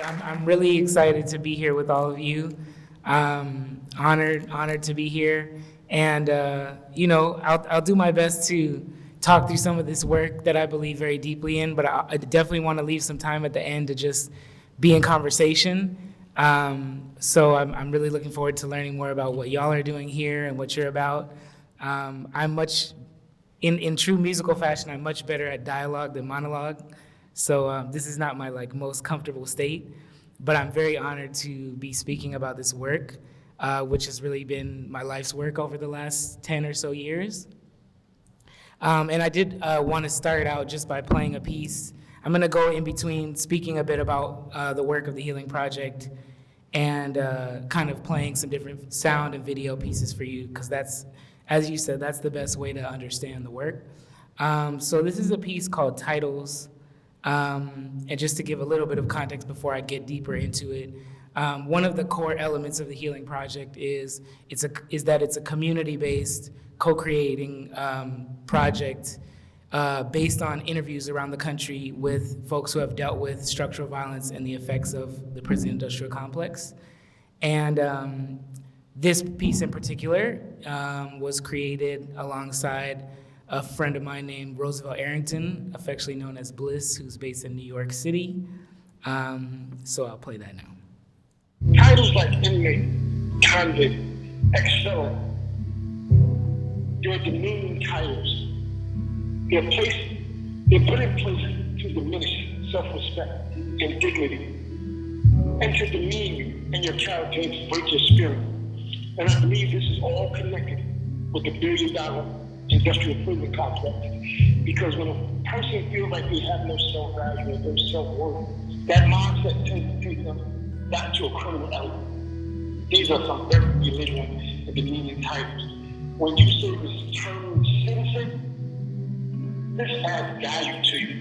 I'm really excited to be here with all of you. Honored to be here. And, I'll do my best to talk through some of this work that I believe very deeply in, but I definitely want to leave some time at the end to just be in conversation. So I'm really looking forward to learning more about what y'all are doing here and what you're about. I'm much, in true musical fashion, I'm much better at dialogue than monologue. So this is not my most comfortable state, but I'm very honored to be speaking about this work, which has really been my life's work over the last 10 or so years. And I did want to start out just by playing a piece. I'm going to go in between speaking a bit about the work of the Healing Project and kind of playing some different sound and video pieces for you, because that's, as you said, that's the best way to understand the work. So this is a piece called Titles, and just to give a little bit of context before I get deeper into it, one of the core elements of the Healing Project is that it's a community-based, co-creating project based on interviews around the country with folks who have dealt with structural violence and the effects of the prison industrial complex. And this piece in particular was created alongside a friend of mine named Roosevelt Arrington, affectionately known as Bliss, who's based in New York City. So I'll play that now. Titles like inmate, convict, ex-felon, they're demeaning titles. They're put in place to diminish self-respect and dignity, and to demean you and your character and to break your spirit. And I believe this is all connected with the billion-dollar industrial prison complex. Because when a person feels like they have no self-value and no self-worth, that mindset tends to take them back to a criminal element. These are some very belligerent and demeaning titles. When you say return citizen, this adds value to you.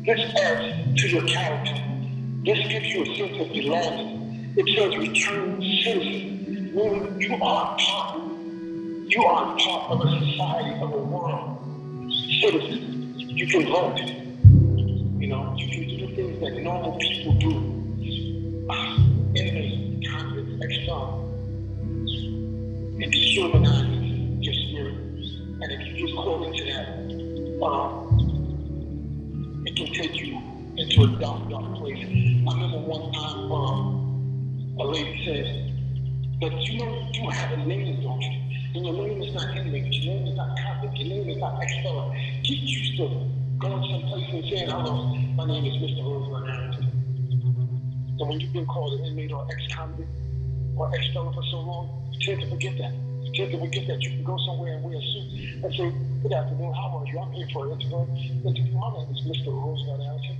This adds to your character. This gives you a sense of belonging. It says return citizen, meaning you are part of a society, of a world. Citizen, you can vote. You can do things that normal people do. Inmates, convicts, ex-felons. It dehumanizes your spirit. And if you just call into that, it can take you into a dark, dark place. I remember one time a lady said, but you do have a name, don't you? And your name is not inmate, your name is not convict, your name is not ex-felon. Get used to going someplace and saying, hello, my name is Mr. Roosevelt Arrington. And when you've been called an inmate or ex-convict or ex-felon for so long, you tend to forget that. You tend to forget that you can go somewhere and wear a suit and say, good afternoon, how are you? I'm here for an interview. My name is Mr. Roosevelt Arrington.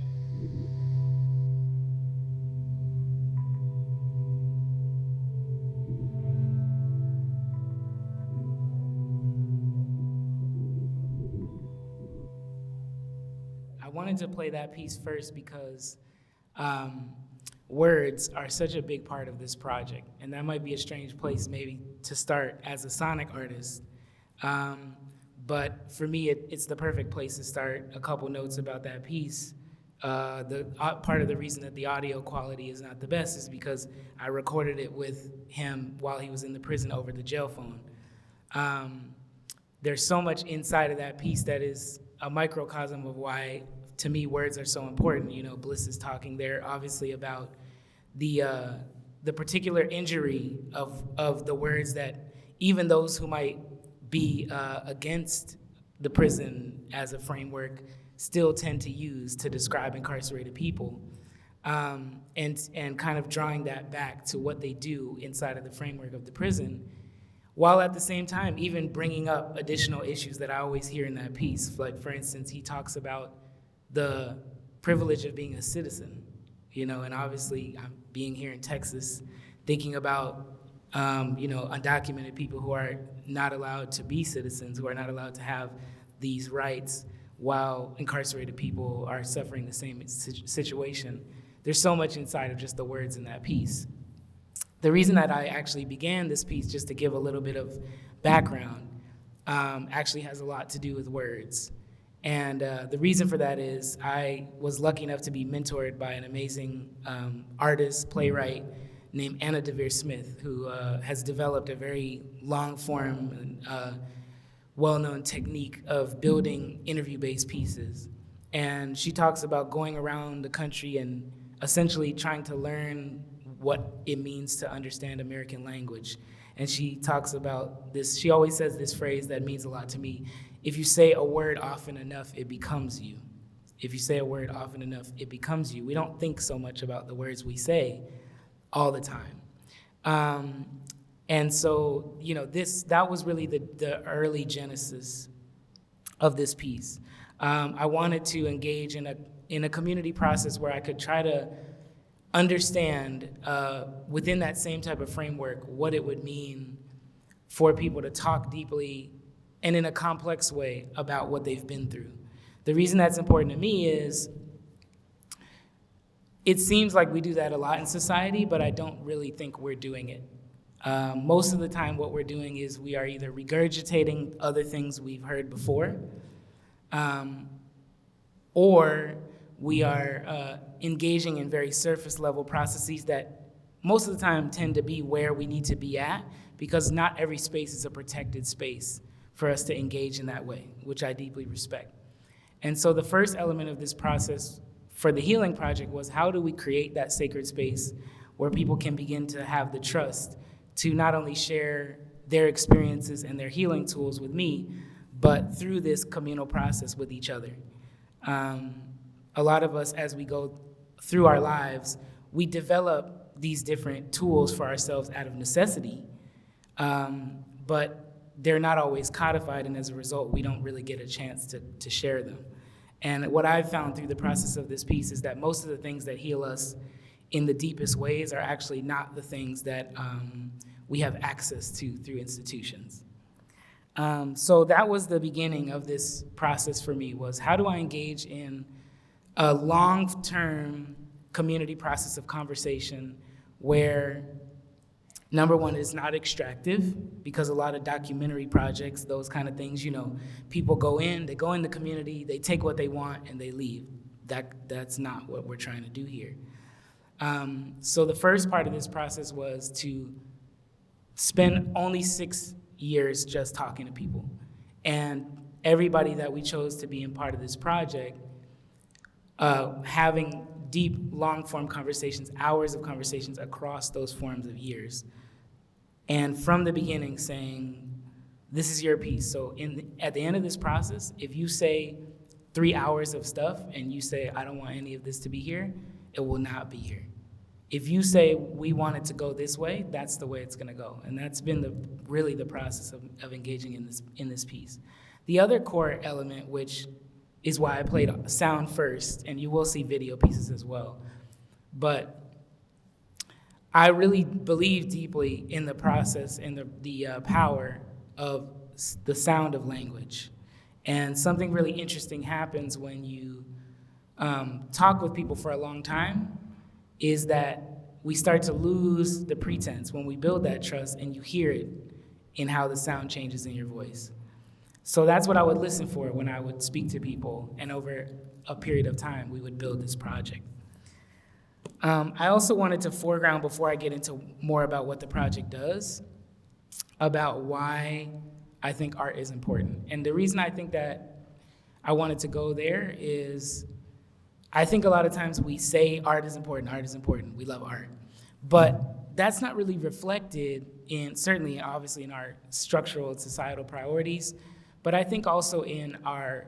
I wanted to play that piece first because words are such a big part of this project, and that might be a strange place maybe to start as a sonic artist, but for me it's the perfect place to start. A couple notes about that piece. The part of the reason that the audio quality is not the best is because I recorded it with him while he was in the prison over the jail phone. There's so much inside of that piece that is a microcosm of why, to me, words are so important. Bliss is talking there obviously about the particular injury of the words that even those who might be against the prison as a framework still tend to use to describe incarcerated people, and kind of drawing that back to what they do inside of the framework of the prison, while at the same time even bringing up additional issues that I always hear in that piece. Like, for instance, he talks about the privilege of being a citizen, and obviously I'm being here in Texas, thinking about, undocumented people who are not allowed to be citizens, who are not allowed to have these rights, while incarcerated people are suffering the same situation. There's so much inside of just the words in that piece. The reason that I actually began this piece, just to give a little bit of background, actually has a lot to do with words. And the reason for that is I was lucky enough to be mentored by an amazing artist, playwright named Anna DeVere Smith, who has developed a very long-form and well-known technique of building interview-based pieces. And she talks about going around the country and essentially trying to learn what it means to understand American language. And she talks about this, she always says this phrase that means a lot to me: if you say a word often enough, it becomes you. If you say a word often enough, it becomes you. We don't think so much about the words we say all the time. And so, that was really the early genesis of this piece. I wanted to engage in a community process where I could try to understand within that same type of framework what it would mean for people to talk deeply and in a complex way about what they've been through. The reason that's important to me is it seems like we do that a lot in society, but I don't really think we're doing it. Most of the time what we're doing is we are either regurgitating other things we've heard before, or we are engaging in very surface level processes that most of the time tend to be where we need to be at, because not every space is a protected space for us to engage in that way, which I deeply respect. And so the first element of this process for the Healing Project was, how do we create that sacred space where people can begin to have the trust to not only share their experiences and their healing tools with me, but through this communal process with each other. A lot of us, as we go through our lives, we develop these different tools for ourselves out of necessity, but they're not always codified, and as a result, we don't really get a chance to share them. And what I've found through the process of this piece is that most of the things that heal us in the deepest ways are actually not the things that we have access to through institutions. So that was the beginning of this process for me, was how do I engage in a long-term community process of conversation where, number one, it's not extractive, because a lot of documentary projects, those kind of things, people they go in the community, they take what they want, and they leave. That's not what we're trying to do here. So the first part of this process was to spend only 6 years just talking to people. And everybody that we chose to be in part of this project, having deep, long-form conversations, hours of conversations across those forms of years. And from the beginning saying, this is your piece. So at the end of this process, if you say 3 hours of stuff and you say, I don't want any of this to be here, it will not be here. If you say, we want it to go this way, that's the way it's gonna go. And that's been really the process of engaging in this piece. The other core element, which is why I played sound first, and you will see video pieces as well, but I really believe deeply in the process and the power of the sound of language. And something really interesting happens when you talk with people for a long time, is that we start to lose the pretense when we build that trust, and you hear it in how the sound changes in your voice. So that's what I would listen for when I would speak to people, and over a period of time, we would build this project. I also wanted to foreground, before I get into more about what the project does, about why I think art is important. And the reason I think that I wanted to go there is, I think a lot of times we say art is important, we love art. But that's not really reflected in, certainly, obviously, in our structural and societal priorities, but I think also in our,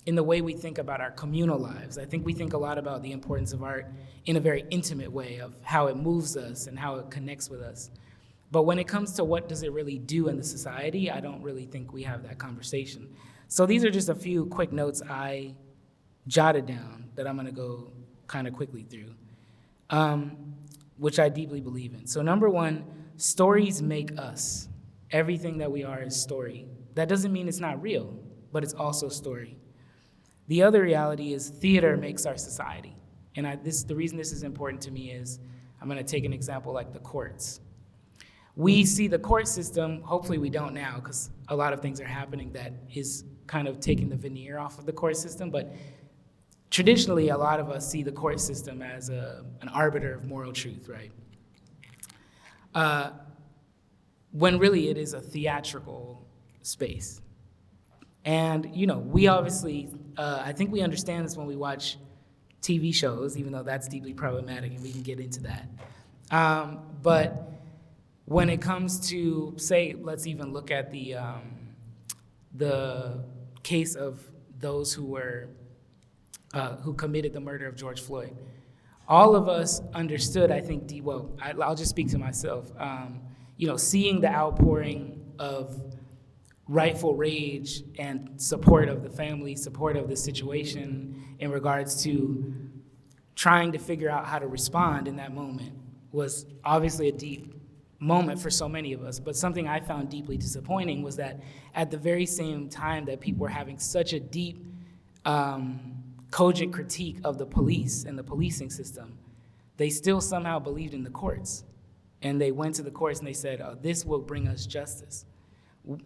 in the way we think about our communal lives. I think we think a lot about the importance of art in a very intimate way, of how it moves us and how it connects with us. But when it comes to what does it really do in the society, I don't really think we have that conversation. So these are just a few quick notes I jotted down that I'm gonna go kind of quickly through, which I deeply believe in. So number one, stories make us. Everything that we are is story. That doesn't mean it's not real, but it's also story. The other reality is theater makes our society. And the reason this is important to me is, I'm gonna take an example like the courts. We see the court system, hopefully we don't now, because a lot of things are happening that is kind of taking the veneer off of the court system, but traditionally, a lot of us see the court system as an arbiter of moral truth, right? When really it is a theatrical space. And, we obviously, I think we understand this when we watch TV shows, even though that's deeply problematic, and we can get into that. But when it comes to, say, let's even look at the case of those who committed the murder of George Floyd. All of us understood, I think, I'll just speak to myself, seeing the outpouring of rightful rage and support of the family, support of the situation in regards to trying to figure out how to respond in that moment was obviously a deep moment for so many of us. But something I found deeply disappointing was that at the very same time that people were having such a deep, cogent critique of the police and the policing system, they still somehow believed in the courts. And they went to the courts and they said, this will bring us justice,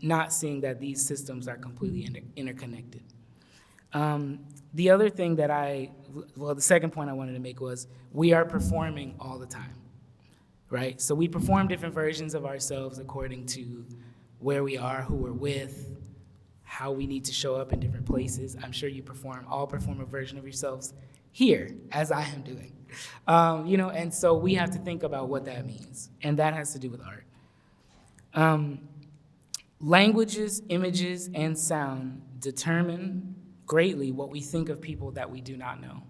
not seeing that these systems are completely interconnected. The other thing the second point I wanted to make was we are performing all the time, right? So we perform different versions of ourselves according to where we are, who we're with, how we need to show up in different places. I'm sure you all perform a version of yourselves here, as I am doing. And so we have to think about what that means, and that has to do with art. Languages, images, and sound determine greatly what we think of people that we do not know.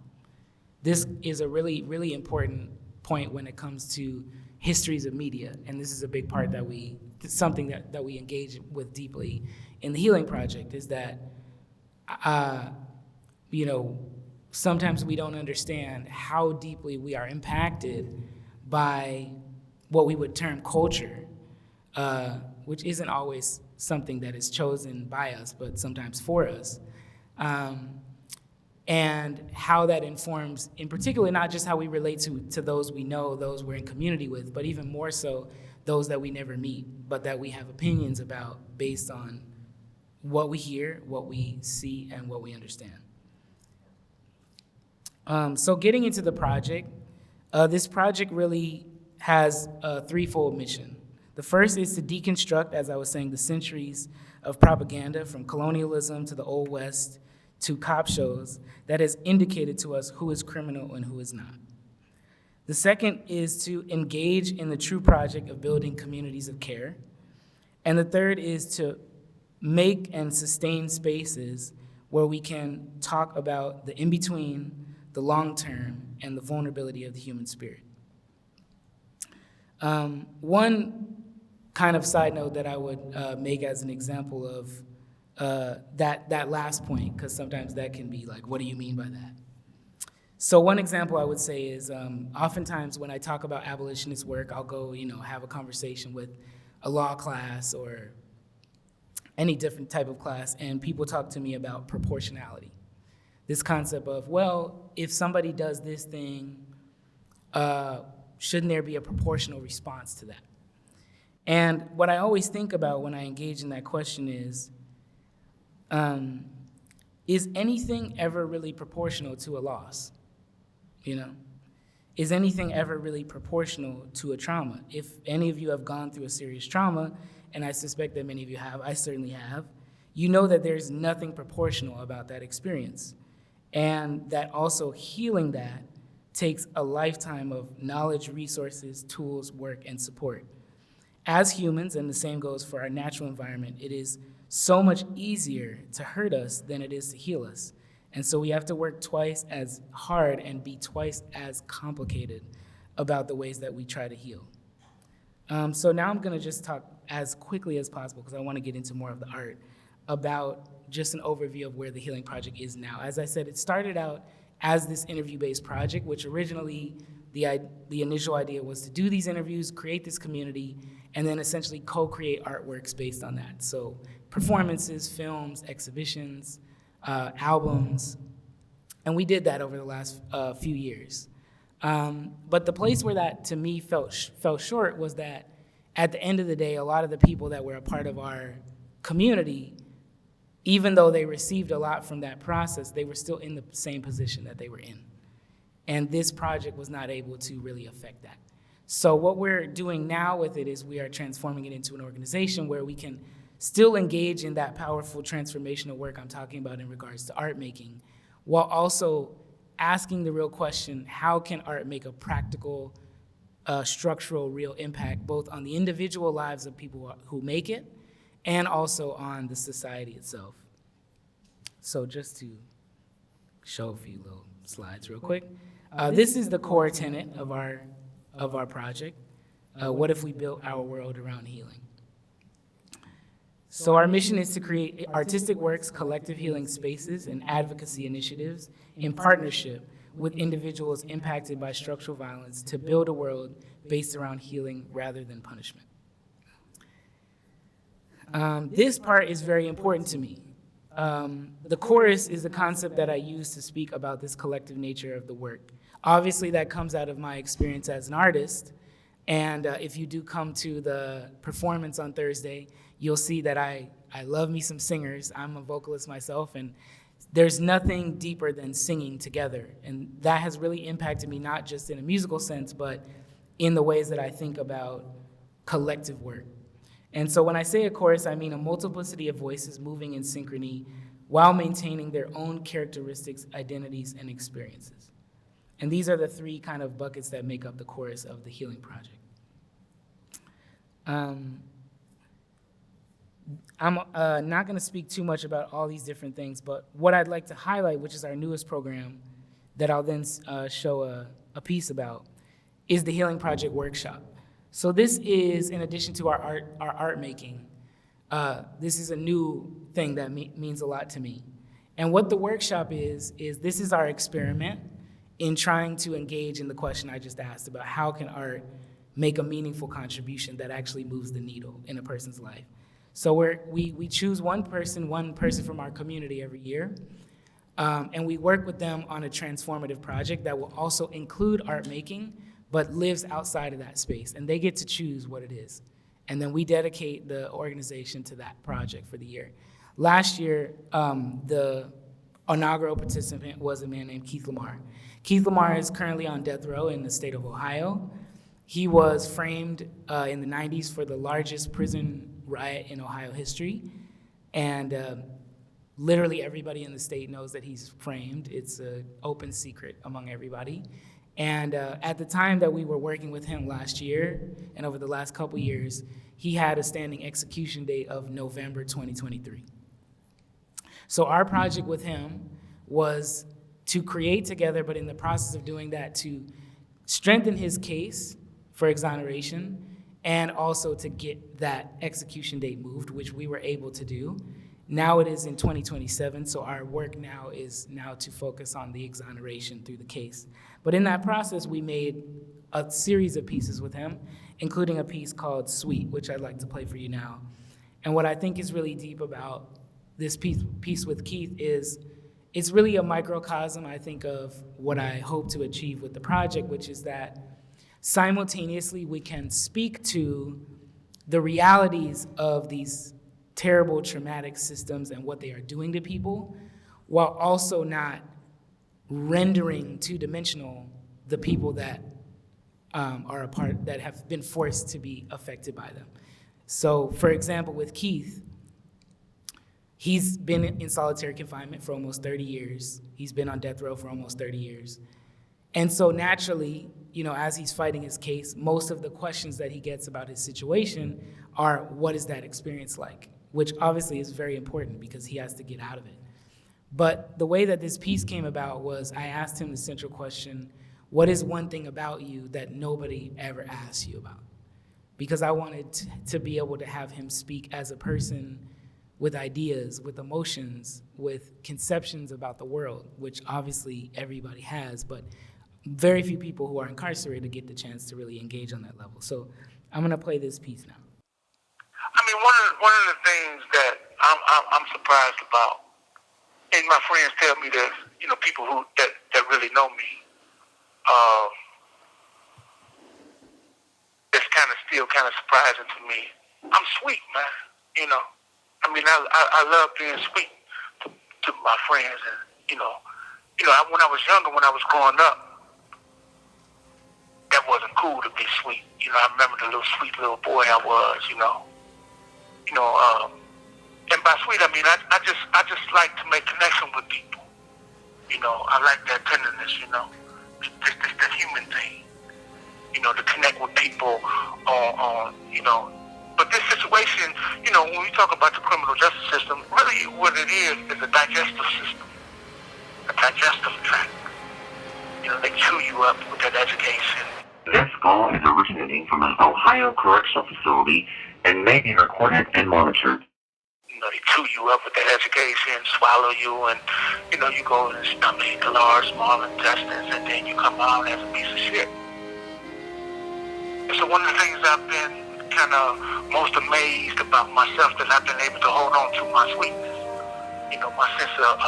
This is a really, really important point when it comes to histories of media, and this is a big part something that we engage with deeply in the Healing Project, is that, sometimes we don't understand how deeply we are impacted by what we would term culture, which isn't always something that is chosen by us, but sometimes for us. And how that informs, in particular, not just how we relate to those we know, those we're in community with, but even more so, those that we never meet, but that we have opinions about based on what we hear, what we see, and what we understand. So getting into the project, this project really has a threefold mission. The first is to deconstruct, as I was saying, the centuries of propaganda from colonialism to the Old West to cop shows that has indicated to us who is criminal and who is not. The second is to engage in the true project of building communities of care. And the third is to make and sustain spaces where we can talk about the in-between, the long-term, and the vulnerability of the human spirit. One kind of side note that I would make as an example of that last point, because sometimes that can be like, what do you mean by that? So one example I would say is oftentimes when I talk about abolitionist work, I'll go, have a conversation with a law class or any different type of class, and people talk to me about proportionality. This concept of, well, if somebody does this thing, shouldn't there be a proportional response to that? And what I always think about when I engage in that question is anything ever really proportional to a loss? Is anything ever really proportional to a trauma? If any of you have gone through a serious trauma, and I suspect that many of you have, I certainly have, you know that there's nothing proportional about that experience. And that also healing that takes a lifetime of knowledge, resources, tools, work, and support. As humans, and the same goes for our natural environment, it is so much easier to hurt us than it is to heal us. And so we have to work twice as hard and be twice as complicated about the ways that we try to heal. So now I'm gonna just talk as quickly as possible, because I wanna get into more of the art, about just an overview of where the Healing Project is now. As I said, it started out as this interview-based project, which originally the initial idea was to do these interviews, create this community, and then essentially co-create artworks based on that. So performances, films, exhibitions, albums, and we did that over the last few years. But the place where that, to me, fell short was that at the end of the day, a lot of the people that were a part of our community even though they received a lot from that process, they were still in the same position that they were in. And this project was not able to really affect that. So what we're doing now with it is we are transforming it into an organization where we can still engage in that powerful transformational work I'm talking about in regards to art making, while also asking the real question, how can art make a practical, structural, real impact, both on the individual lives of people who make it, and also on the society itself. So just to show a few little slides real quick. This is the core tenet of our project. What if we built our world around healing? So our mission is to create artistic works, collective healing spaces, and advocacy initiatives in partnership with individuals impacted by structural violence to build a world based around healing rather than punishment. This part is very important to me. The chorus is the concept that I use to speak about this collective nature of the work. Obviously, that comes out of my experience as an artist, and if you do come to the performance on Thursday, you'll see that I love me some singers. I'm a vocalist myself, and there's nothing deeper than singing together, and that has really impacted me, not just in a musical sense, but in the ways that I think about collective work. And so when I say a chorus, I mean a multiplicity of voices moving in synchrony while maintaining their own characteristics, identities, and experiences. And these are the three kind of buckets that make up the chorus of the Healing Project. I'm not going to speak too much about all these different things, but what I'd like to highlight, which is our newest program that I'll then show a piece about, is the Healing Project Workshop. So this is, in addition to our art making, this is a new thing that means a lot to me. And what the workshop is this is our experiment in trying to engage in the question I just asked about how can art make a meaningful contribution that actually moves the needle in a person's life. So we choose one person from our community every year, and we work with them on a transformative project that will also include art making, but lives outside of that space, and they get to choose what it is. And then we dedicate the organization to that project for the year. Last year, the inaugural participant was a man named Keith Lamar. Keith Lamar is currently on death row in the state of Ohio. He was framed in the 90s for the largest prison riot in Ohio history. And literally everybody in the state knows that he's framed. It's an open secret among everybody. And at the time that we were working with him last year, and over the last couple years, he had a standing execution date of November 2023. So our project with him was to create together, but in the process of doing that, to strengthen his case for exoneration, and also to get that execution date moved, which we were able to do. Now it is in 2027, so our work now is to focus on the exoneration through the case. But in that process, we made a series of pieces with him, including a piece called Sweet, which I'd like to play for you now. And what I think is really deep about this piece with Keith is it's really a microcosm, I think, of what I hope to achieve with the project, which is that simultaneously we can speak to the realities of these terrible traumatic systems and what they are doing to people, while also not rendering two-dimensional the people that are a part, that have been forced to be affected by them. So, for example, with Keith, he's been in solitary confinement for almost 30 years. He's been on death row for almost 30 years. And so naturally, as he's fighting his case, most of the questions that he gets about his situation are, what is that experience like? Which obviously is very important because he has to get out of it. But the way that this piece came about was I asked him the central question, what is one thing about you that nobody ever asks you about? Because I wanted to be able to have him speak as a person with ideas, with emotions, with conceptions about the world, which obviously everybody has, but very few people who are incarcerated get the chance to really engage on that level. So I'm gonna play this piece now. I mean, one of the things that I'm surprised about, and my friends tell me that, people that really know me, it's still kind of surprising to me. I'm sweet, man, I mean, I love being sweet to my friends, and when I was younger, when I was growing up, that wasn't cool to be sweet. I remember the little sweet little boy I was. And by sweet I mean I just like to make connection with people. I like that tenderness. Just that human thing. To connect with people on. But this situation, when we talk about the criminal justice system, really what it is a digestive system, a digestive tract. They chew you up with that education. This call is originating from an Ohio correctional facility and may be recorded and monitored. They chew you up with that education, swallow you, and, you go in the stomach, the large, small intestines, and then you come out as a piece of shit. So one of the things I've been kind of most amazed about myself that I've been able to hold on to my sweetness. My sense of,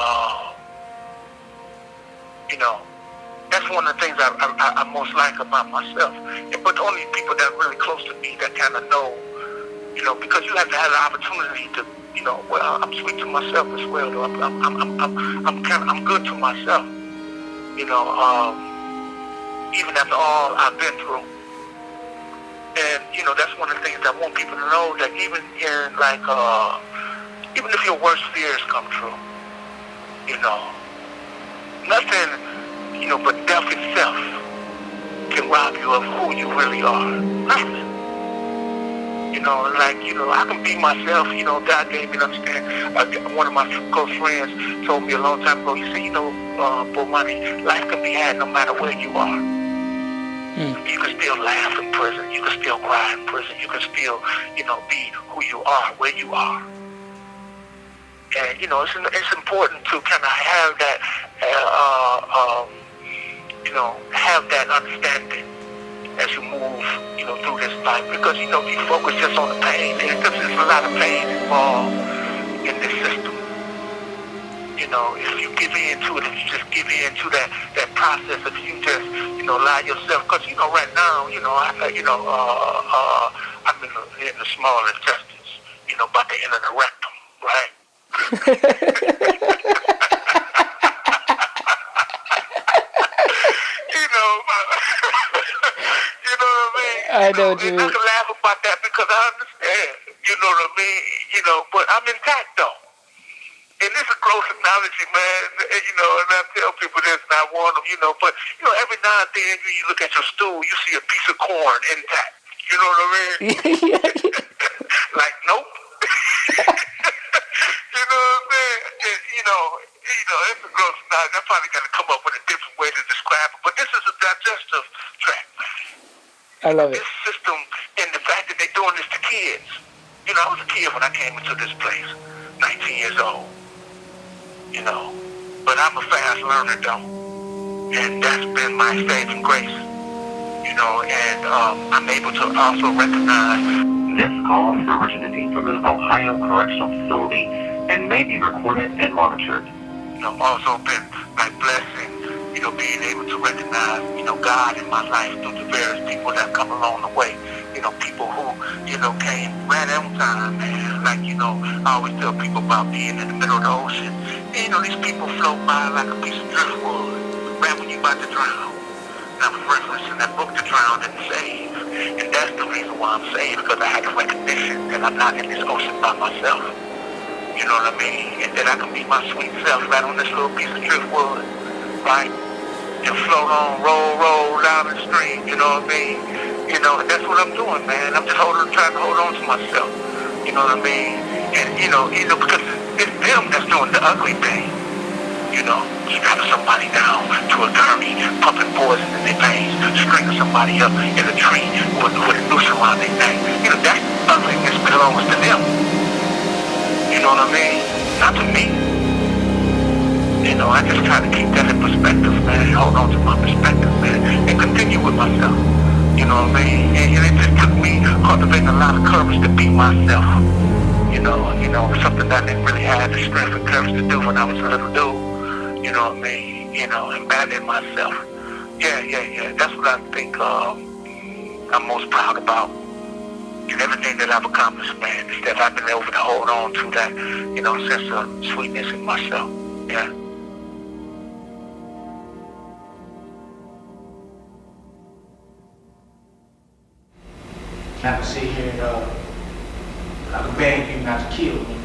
that's one of the things I most like about myself. But only people that are really close to me that kind of know, because you have to have the opportunity to, well, I'm sweet to myself as well. I'm good to myself. Even after all I've been through. And, that's one of the things I want people to know, that even in, even if your worst fears come true, nothing, but death itself can rob you of who you really are. Nothing. I can be myself, God gave me an understanding. One of my close friends told me a long time ago, he said, Bomani, life can be had no matter where you are. You can still laugh in prison. You can still cry in prison. You can still, be who you are, where you are. And, it's important to kind of have that, have that understanding as you move, through this life. Because, you focus just on the pain. Because there's a lot of pain involved in this system. If you give in to it, if you just give in to that process, if you just, allow yourself, because, right now, I'm in the small intestines, about to enter the rectum, right? I know what you mean. I can laugh about that because I understand, you know what I mean? But I'm intact though. And this is gross analogy, man, and I tell people this and I warn them, but, every now and then you look at your stool, you see a piece of corn intact. You know what I mean? Like, nope. You know what I'm saying? And, it's a gross analogy. I probably got to come up with a different way to describe it, but this is a digestive tract. I love it. This system and the fact that they're doing this to kids. I was a kid when I came into this place, 19 years old. But I'm a fast learner though, and that's been my saving grace, and I'm able to also recognize. This call is originating from an Ohio correctional facility and may be recorded and monitored. I've also been blessed in, being able to recognize, God in my life through the various people that come along the way. People who, came right on time, man. I always tell people about being in the middle of the ocean. And, these people float by like a piece of driftwood, right when you're about to drown. And I was referencing that book, To Drown and Save. And that's the reason why I'm saved, because I had the recognition that I'm not in this ocean by myself. You know what I mean? And that I can be my sweet self right on this little piece of driftwood, right? And float on, roll down the stream, you know what I mean? And that's what I'm doing, man. I'm just trying to hold on to myself, you know what I mean? And, because it's them that's doing the ugly thing, strapping somebody down to a gurney, pumping poison in their veins, stringing somebody up in a tree with a noose around their neck. That ugliness belongs to them. You know what I mean? Not to me. I just try to keep that in perspective, man. Hold on to my perspective, man, and continue with myself. You know what I mean? And it just took me cultivating a lot of courage to be myself. Something that I didn't really have the strength and courage to do when I was a little dude. You know what I mean? Embodying myself. Yeah. That's what I think I'm most proud about. And everything that I've accomplished, man, is that I've been able to hold on to that, sense of sweetness in myself. Yeah. I can sit here and I can beg you not to kill me.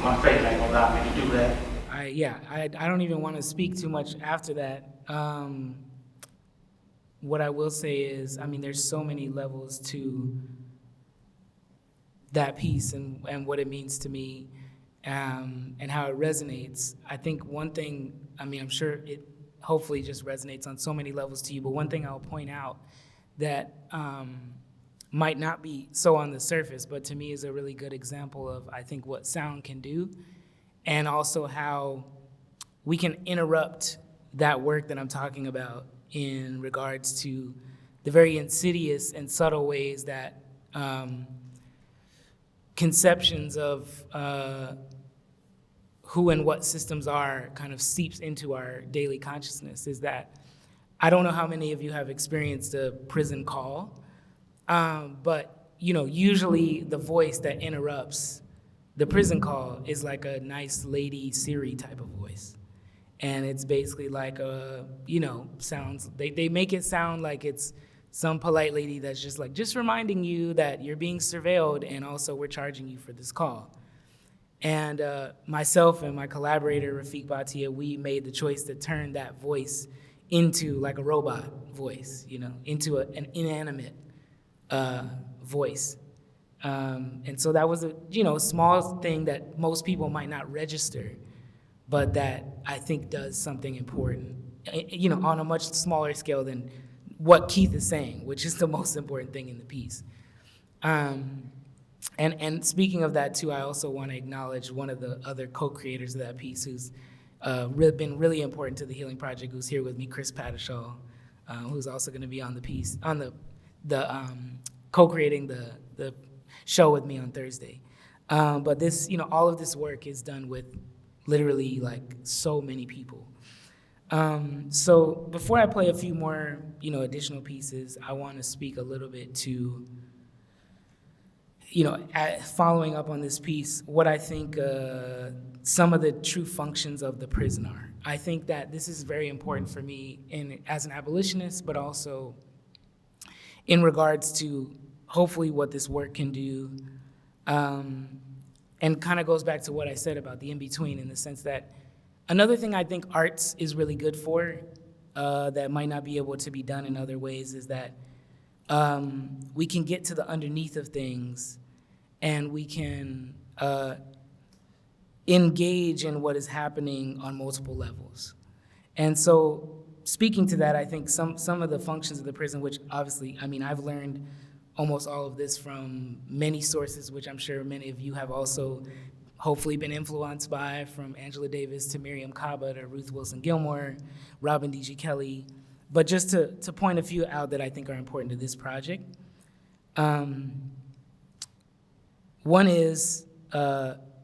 My faith ain't gonna allow me to do that. I don't even want to speak too much after that. What I will say is, there's so many levels to that piece and what it means to me, and how it resonates. I think one thing, I'm sure it hopefully just resonates on so many levels to you, but one thing I'll point out that might not be so on the surface, but to me is a really good example of, I think, what sound can do, and also how we can interrupt that work that I'm talking about in regards to the very insidious and subtle ways that conceptions of who and what systems are kind of seeps into our daily consciousness. Is that I don't know how many of you have experienced a prison call, but usually the voice that interrupts the prison call is like a nice lady Siri type of voice. And it's basically like sounds, they make it sound like it's some polite lady that's just reminding you that you're being surveilled and also we're charging you for this call. And myself and my collaborator, Rafiq Bhatia, we made the choice to turn that voice into like a robot voice, into an inanimate voice. And so that was a small thing that most people might not register, but that I think does something important, on a much smaller scale than what Keith is saying, which is the most important thing in the piece. And speaking of that too, I also want to acknowledge one of the other co-creators of that piece who's been really important to the Healing Project, who's here with me, Chris Padishaw, who's also going to be on the piece, on the co-creating the show with me on Thursday. But this, all of this work is done with literally like so many people. So before I play a few more, additional pieces, I want to speak a little bit to, following up on this piece, what I think some of the true functions of the prison are. I think that this is very important for me as an abolitionist, but also in regards to hopefully what this work can do, and kind of goes back to what I said about the in-between, in the sense that another thing I think arts is really good for, that might not be able to be done in other ways, is that we can get to the underneath of things, and we can engage in what is happening on multiple levels. And so speaking to that, I think some of the functions of the prison, which obviously, I've learned almost all of this from many sources, which I'm sure many of you have also hopefully been influenced by, from Angela Davis to Miriam Kaba to Ruth Wilson Gilmore, Robin D.G. Kelley. But just to point a few out that I think are important to this project. One is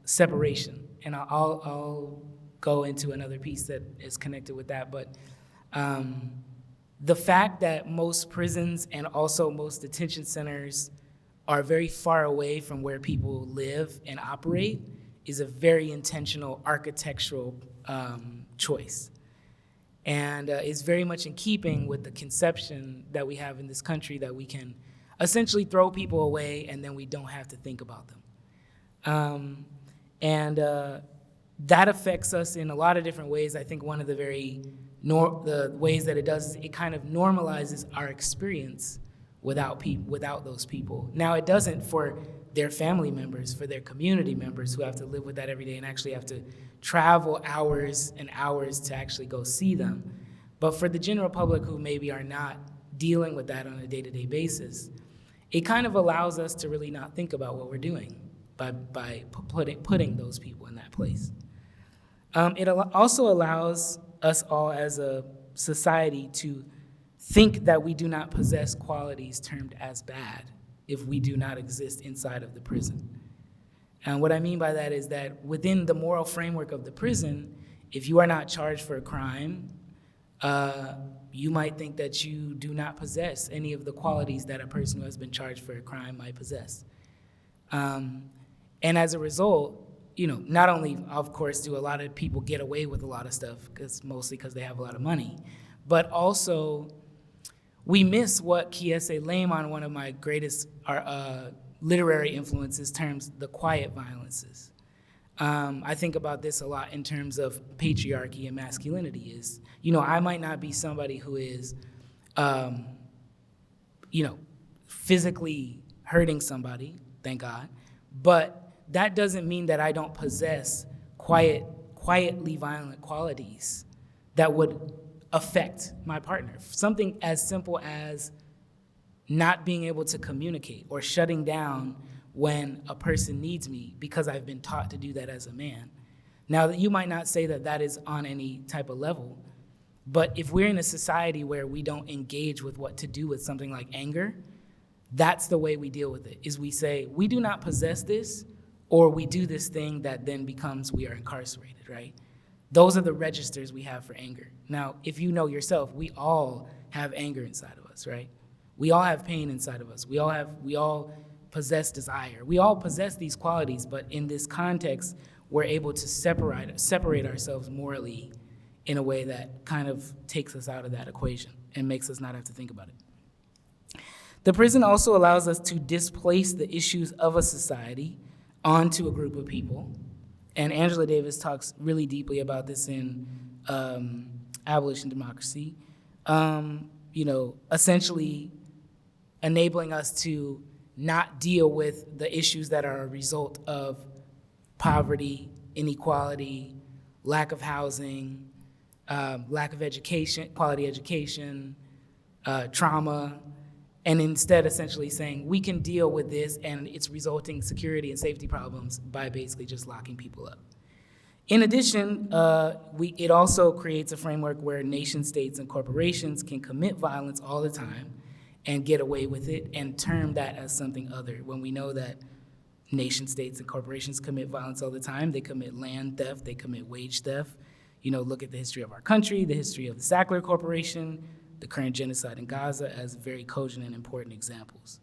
separation, and I'll go into another piece that is connected with that, but the fact that most prisons and also most detention centers are very far away from where people live and operate is a very intentional architectural choice. And is very much in keeping with the conception that we have in this country that we can essentially throw people away and then we don't have to think about them. That affects us in a lot of different ways. I think one of the the ways that it does is it kind of normalizes our experience without those people. Now, it doesn't for their family members, for their community members who have to live with that every day and actually have to travel hours and hours to actually go see them. But for the general public who maybe are not dealing with that on a day-to-day basis, it kind of allows us to really not think about what we're doing by putting those people in that place. It also allows us all as a society to think that we do not possess qualities termed as bad if we do not exist inside of the prison. And what I mean by that is that within the moral framework of the prison, if you are not charged for a crime, You might think that you do not possess any of the qualities that a person who has been charged for a crime might possess. And as a result, not only, of course, do a lot of people get away with a lot of stuff, mostly because they have a lot of money, but also we miss what Kiese Layman, one of my greatest literary influences, terms the quiet violences. I think about this a lot in terms of patriarchy and masculinity. I might not be somebody who is, physically hurting somebody, thank God, but that doesn't mean that I don't possess quietly violent qualities that would affect my partner. Something as simple as not being able to communicate or shutting down when a person needs me because I've been taught to do that as a man. Now, you might not say that that is on any type of level, but if we're in a society where we don't engage with what to do with something like anger, that's the way we deal with it, is we say, we do not possess this, or we do this thing that then becomes we are incarcerated, right? Those are the registers we have for anger. Now, if you know yourself, we all have anger inside of us, right? We all have pain inside of us. We all possess desire. We all possess these qualities, but in this context, we're able to separate ourselves morally in a way that kind of takes us out of that equation and makes us not have to think about it. The prison also allows us to displace the issues of a society onto a group of people. And Angela Davis talks really deeply about this in Abolition Democracy, essentially enabling us to not deal with the issues that are a result of poverty, inequality, lack of housing, lack of education, quality education, trauma, and instead essentially saying we can deal with this and its resulting security and safety problems by basically just locking people up. In addition, it also creates a framework where nation states and corporations can commit violence all the time and get away with it and term that as something other. When we know that nation states and corporations commit violence all the time, they commit land theft, they commit wage theft. Look at the history of our country, the history of the Sackler Corporation, the current genocide in Gaza as very cogent and important examples.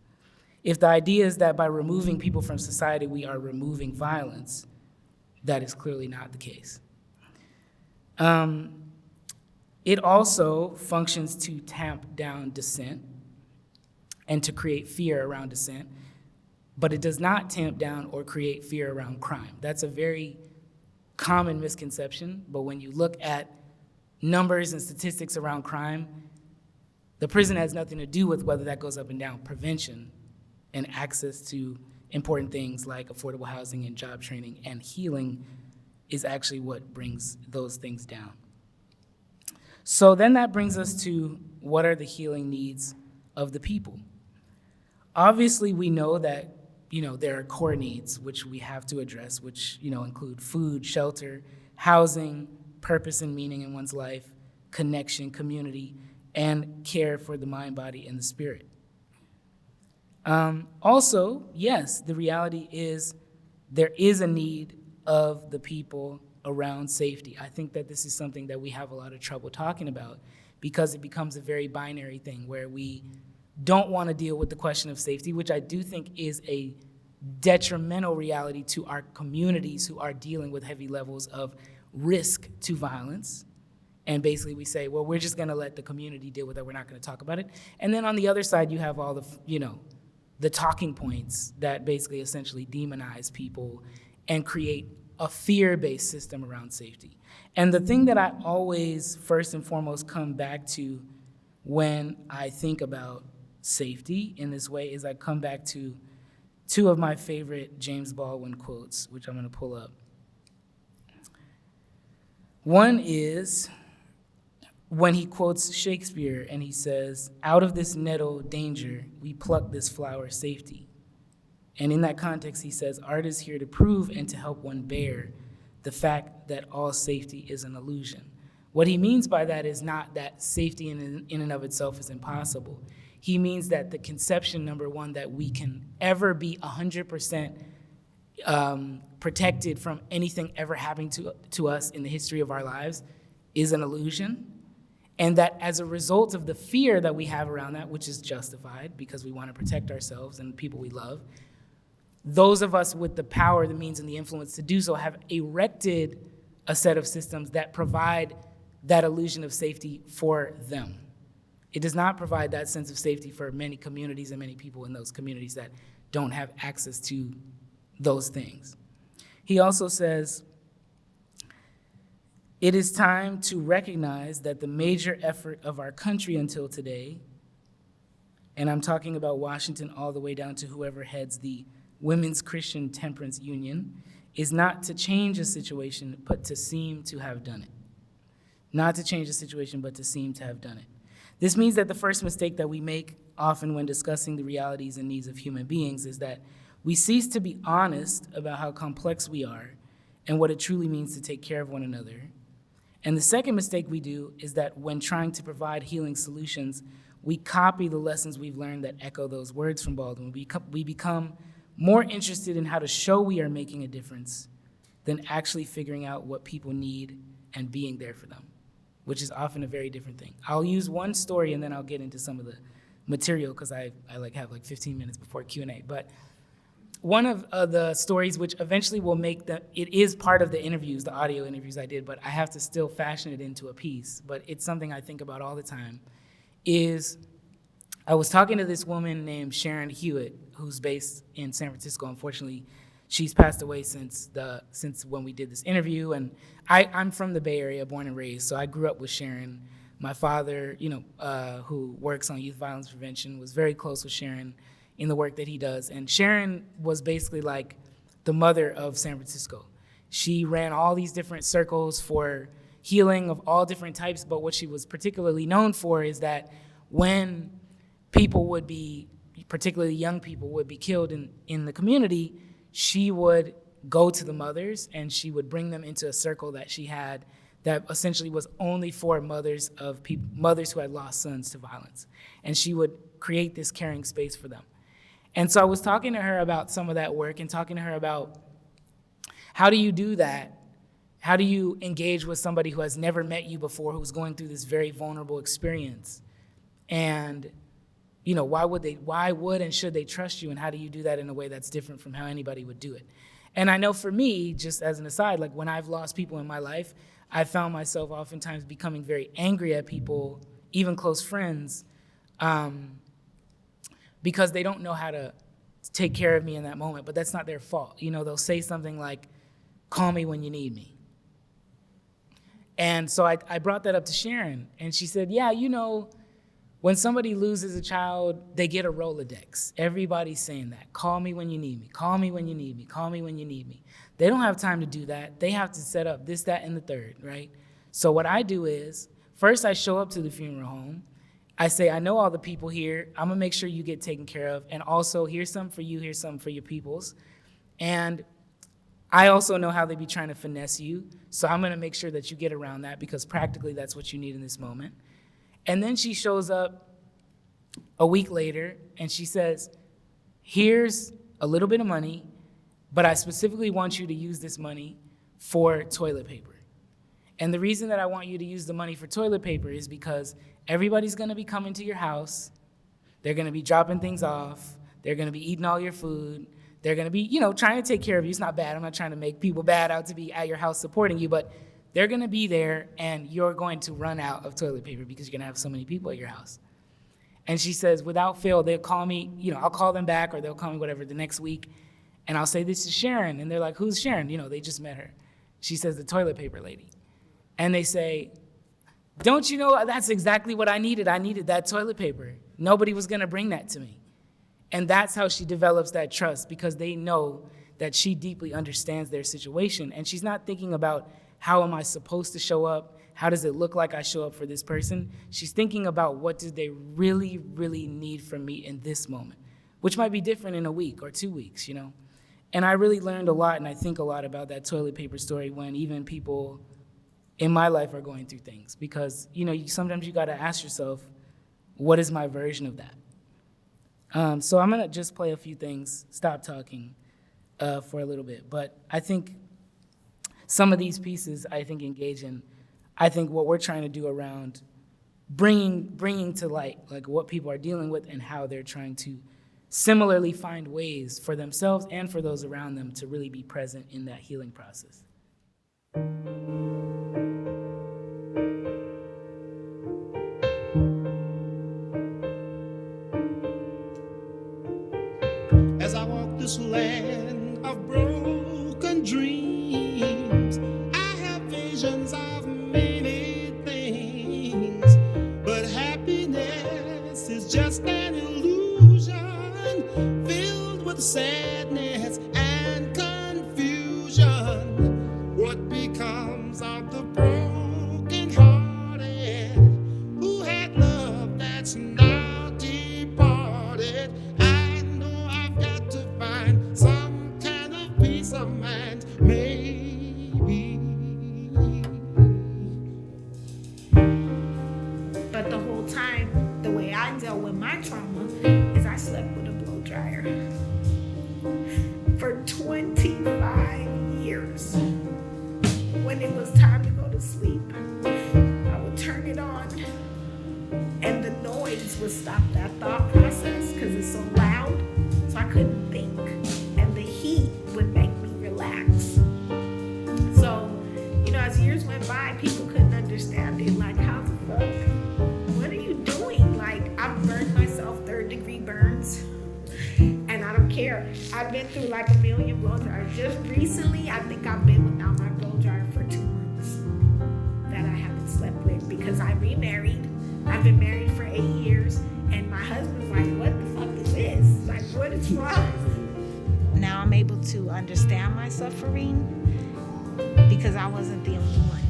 If the idea is that by removing people from society, we are removing violence, that is clearly not the case. It also functions to tamp down dissent and to create fear around dissent, but it does not tamp down or create fear around crime. That's a very common misconception, but when you look at numbers and statistics around crime, the prison has nothing to do with whether that goes up and down. Prevention and access to important things like affordable housing and job training and healing is actually what brings those things down. So then that brings us to what are the healing needs of the people? Obviously, we know that there are core needs which we have to address, which include food, shelter, housing, purpose and meaning in one's life, connection, community, and care for the mind, body, and the spirit. Also, yes, the reality is there is a need of the people around safety. I think that this is something that we have a lot of trouble talking about because it becomes a very binary thing where we don't want to deal with the question of safety, which I do think is a detrimental reality to our communities who are dealing with heavy levels of risk to violence. And basically we say, well, we're just gonna let the community deal with it, we're not gonna talk about it. And then on the other side, you have all the talking points that basically essentially demonize people and create a fear-based system around safety. And the thing that I always first and foremost come back to when I think about safety in this way is I come back to two of my favorite James Baldwin quotes, which I'm gonna pull up. One is when he quotes Shakespeare and he says, "Out of this nettle danger, we pluck this flower safety." And in that context, he says, art is here to prove and to help one bear the fact that all safety is an illusion. What he means by that is not that safety in and of itself is impossible. He means that the conception, number one, that we can ever be 100% protected from anything ever happening to us in the history of our lives is an illusion. And that as a result of the fear that we have around that, which is justified because we want to protect ourselves and the people we love, those of us with the power, the means, and the influence to do so have erected a set of systems that provide that illusion of safety for them. It does not provide that sense of safety for many communities and many people in those communities that don't have access to those things. He also says, it is time to recognize that the major effort of our country until today, and I'm talking about Washington all the way down to whoever heads the Women's Christian Temperance Union, is not to change a situation, but to seem to have done it. Not to change the situation, but to seem to have done it. This means that the first mistake that we make often when discussing the realities and needs of human beings is that we cease to be honest about how complex we are and what it truly means to take care of one another. And the second mistake we do is that when trying to provide healing solutions, we copy the lessons we've learned that echo those words from Baldwin. We become more interested in how to show we are making a difference than actually figuring out what people need and being there for them, which is often a very different thing. I'll use one story and then I'll get into some of the material because I have 15 minutes before Q&A. But one of the stories which eventually will make it is part of the interviews, the audio interviews I did, but I have to still fashion it into a piece, but it's something I think about all the time, is I was talking to this woman named Sharon Hewitt, who's based in San Francisco. Unfortunately, she's passed away since when we did this interview, and I'm from the Bay Area, born and raised, so I grew up with Sharon. My father, who works on youth violence prevention, was very close with Sharon in the work that he does. And Sharon was basically like the mother of San Francisco. She ran all these different circles for healing of all different types, but what she was particularly known for is that when people would be, particularly young people, would be killed in the community, she would go to the mothers and she would bring them into a circle that she had that essentially was only for mothers who had lost sons to violence. And she would create this caring space for them. And so I was talking to her about some of that work and talking to her about how do you do that? How do you engage with somebody who has never met you before, who's going through this very vulnerable experience? And why would and should they trust you, and how do you do that in a way that's different from how anybody would do it? And I know for me, just as an aside, like when I've lost people in my life, I found myself oftentimes becoming very angry at people, even close friends, because they don't know how to take care of me in that moment, but that's not their fault. They'll say something like, call me when you need me. And so I brought that up to Sharon, and she said, yeah, when somebody loses a child, they get a Rolodex. Everybody's saying that. Call me when you need me. Call me when you need me. Call me when you need me. They don't have time to do that. They have to set up this, that, and the third, right? So what I do is, first I show up to the funeral home. I say, I know all the people here. I'm gonna make sure you get taken care of. And also, here's something for you, here's something for your peoples. And I also know how they be trying to finesse you. So I'm gonna make sure that you get around that because practically that's what you need in this moment. And then she shows up a week later and she says, here's a little bit of money, but I specifically want you to use this money for toilet paper. And the reason that I want you to use the money for toilet paper is because everybody's gonna be coming to your house. They're gonna be dropping things off. They're gonna be eating all your food. They're gonna be, trying to take care of you. It's not bad. I'm not trying to make people bad out to be at your house supporting you, but they're gonna be there and you're going to run out of toilet paper because you're gonna have so many people at your house. And she says, without fail, they'll call me, I'll call them back or they'll call me whatever the next week. And I'll say, this is Sharon. And they're like, who's Sharon? They just met her. She says, the toilet paper lady. And they say, don't you know that's exactly what I needed? I needed that toilet paper. Nobody was gonna bring that to me. And that's how she develops that trust, because they know that she deeply understands their situation. And she's not thinking about how am I supposed to show up? How does it look like I show up for this person? She's thinking about what do they really, really need from me in this moment, which might be different in a week or 2 weeks, And I really learned a lot, and I think a lot about that toilet paper story when even people in my life are going through things, because sometimes you gotta ask yourself, what is my version of that? So I'm gonna just play a few things, stop talking for a little bit, but I think some of these pieces engage in, what we're trying to do around bringing to light like what people are dealing with and how they're trying to similarly find ways for themselves and for those around them to really be present in that healing process. As I walk this land of broken dreams, I have visions of many things, but happiness is just an illusion filled with sadness and confusion. What becomes of the broken hearted who had love that's now departed? I know I've got to find some kind of peace of mind, maybe. But the whole time, the way I dealt with my trauma is I slept with a blow dryer for 25 years. When it was time to go to sleep, I would turn it on and the noise would stop that thought process because it's so loud, so I couldn't think, and the heat would make me relax. So, as years went by, people couldn't understand it. Like, how the fuck? What are you doing? Like, I've burned myself 3rd-degree burns, and I don't care. I've been through like a million blow dryers. Just recently, I think I've been without my blow dryer for 2 months that I haven't slept with because I remarried. I've been married for 8 years, and my husband's like, what the fuck is this? Like, what is wrong? Now I'm able to understand my suffering because I wasn't the only one.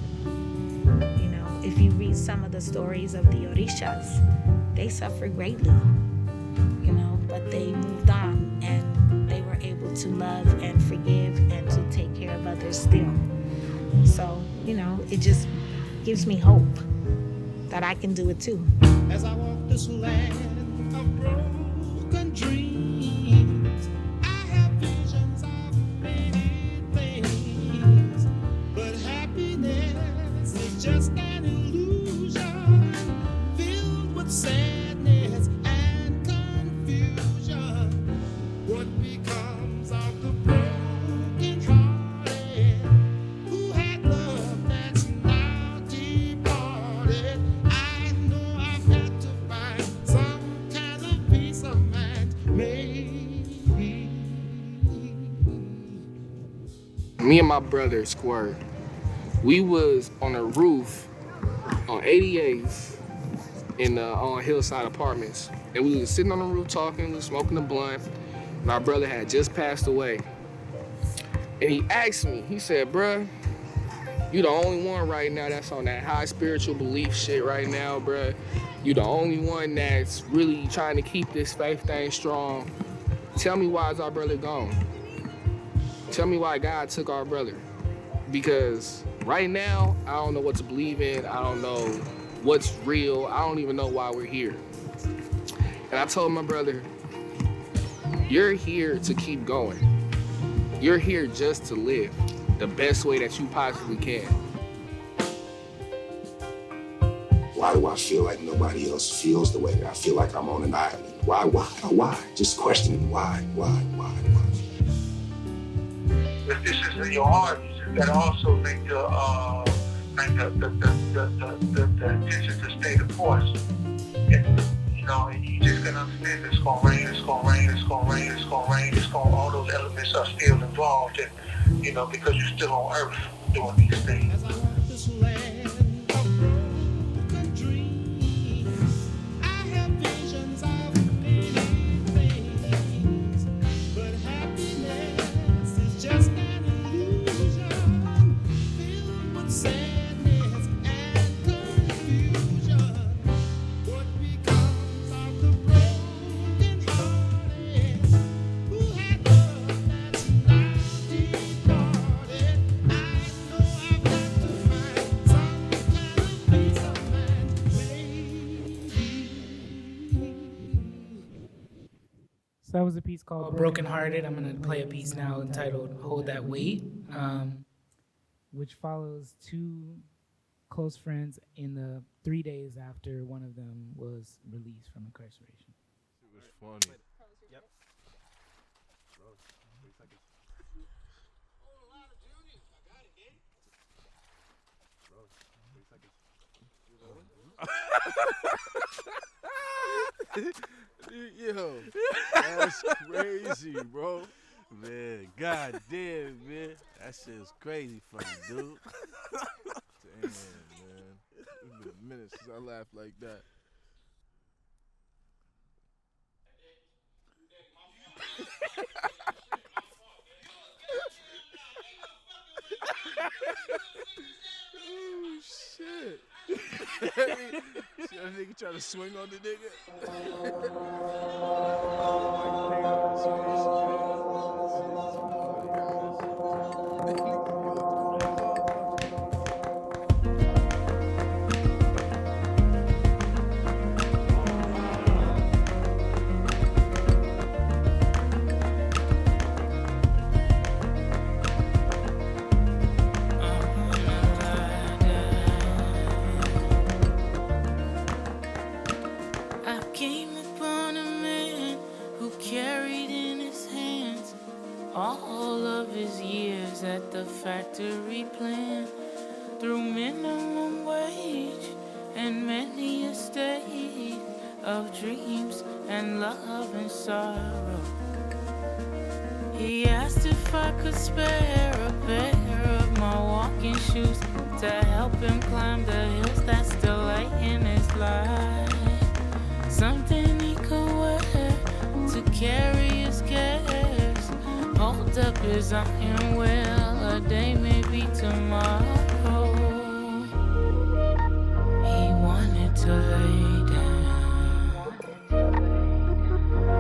If you read some of the stories of the Orishas, they suffered greatly, but they moved on and they were able to love and forgive and to take care of others still. So, it just gives me hope that I can do it too. As I walk this land of broken dreams, I have visions of many things, but happiness is just an illusion filled with sadness and confusion. What becomes of the broken hearted who had love that's now departed? I know I've got to find some kind of peace of mind, maybe. Me and my brother Squirt, we was on a roof on 88th in on Hillside Apartments, and we was sitting on the roof talking, we was smoking a blunt. My brother had just passed away, and he asked me, he said, bruh, you the only one right now that's on that high spiritual belief shit right now, bruh. You the only one that's really trying to keep this faith thing strong. Tell me why is our brother gone? Tell me why God took our brother. Because right now, I don't know what to believe in. I don't know what's real. I don't even know why we're here. And I told my brother, you're here to keep going. You're here just to live the best way that you possibly can. Why do I feel like nobody else feels the way that I feel like I'm on an island? Why? Just questioning why? If this is in your heart, you gotta also make the intention to stay the course. And, you just gotta understand it's gonna rain, all those elements are still involved, and because you're still on earth doing these things. As I walk this land of broken dreams, I have visions of many things, but happiness is just an illusion filled with sadness and confusion. What becomes of the broken hearted who had love that's now departed? I know I've got to find some kind of peace of mind, maybe. So that was a piece called Broken Hearted. I'm going to play a piece now entitled Hold That Weight, which follows two close friends in the 3 days after one of them was released from incarceration. It was funny. Yep. Yo, that's crazy, bro. Man, goddamn, man. That shit's crazy funny, dude. Damn, man. It's been a minute since I laughed like that. Oh, shit. See that nigga try to swing on the nigga? I came upon a man who carried in his hands all of his years at the factory plant, through minimum wage and many a state of dreams and love and sorrow. He asked if I could spare a pair of my walking shoes to help him climb the hills that still lay in his life. Something he could wear to carry his cares, hold up his iron will, a day may be tomorrow. He wanted to lay down,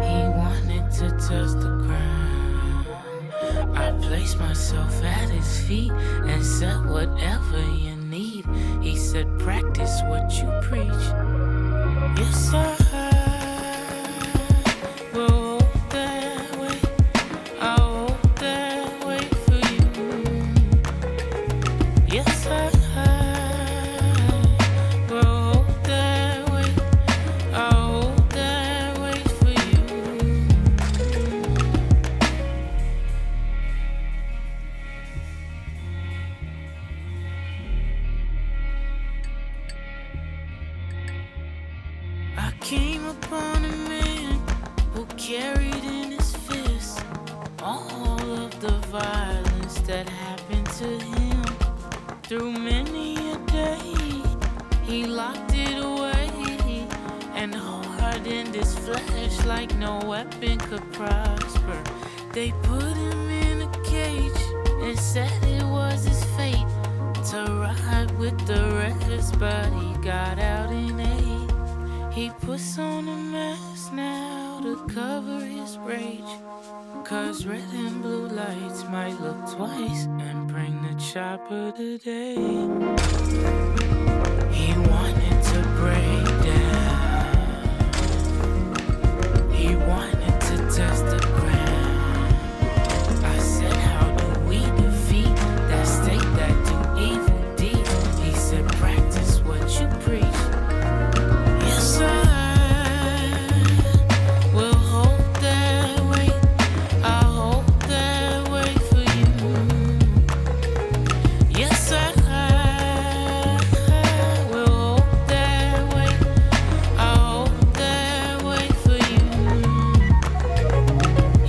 he wanted to touch the ground. I placed myself at his feet and said, whatever you need. He said, practice what you preach. Yes, I will hold that way. I'll hold that way for you. Yes, I will hold that way. I'll hold that way for you. I came upon a man who carried in his fist all of the violence that happened to him. Through many a day, he locked it away and hardened his flesh like no weapon could prosper. They put him in a cage and said it was his fate to ride with the rest, but he got out in 8. He puts on a mask now to cover his rage, 'cause red and blue lights might look twice and bring the chopper today. He wanted to break down, he wanted to touch the ground. I said, how do we defeat that state that do evil deeds? He said, practice what you preach. Yes, I will hold that way. I'll hold that way for you. Yes, I will hold that way. I'll hold that way for you.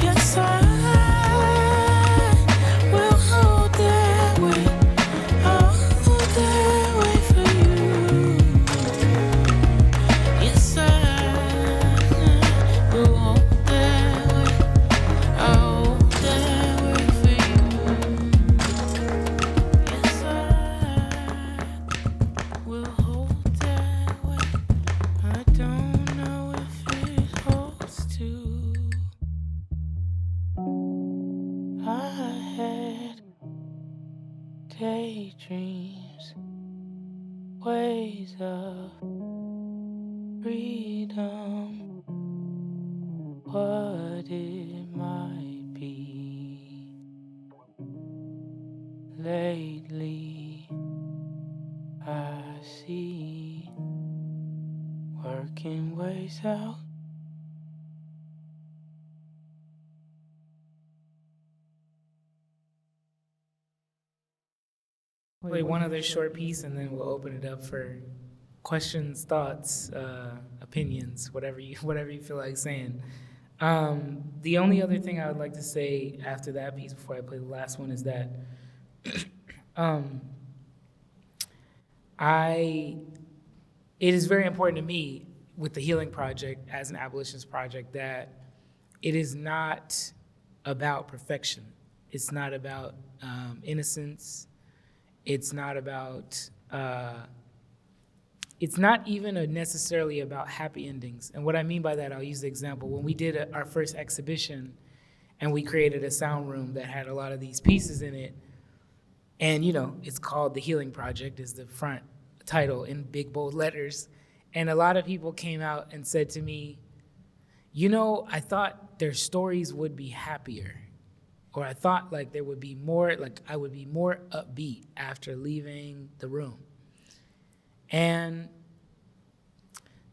Yes, I will hold that way. I'll hold that way for you. Yes, I will hold that way. I'll hold that way for you. Yes, I will hold that way. I don't know if it holds to. I had daydreams, ways of freedom, what it might be. Lately, I see working ways out. Play one other short piece and then we'll open it up for questions, thoughts, opinions, whatever you feel like saying. The only other thing I would like to say after that piece before I play the last one is that it is very important to me with the Healing Project as an abolitionist project that it is not about perfection. It's not about innocence. It's not about, it's not even necessarily about happy endings. And what I mean by that, I'll use the example. When we did our first exhibition and we created a sound room that had a lot of these pieces in it, and it's called The Healing Project is the front title in big bold letters. And a lot of people came out and said to me, I thought their stories would be happier. Or I thought like there would be more, like I would be more upbeat after leaving the room. And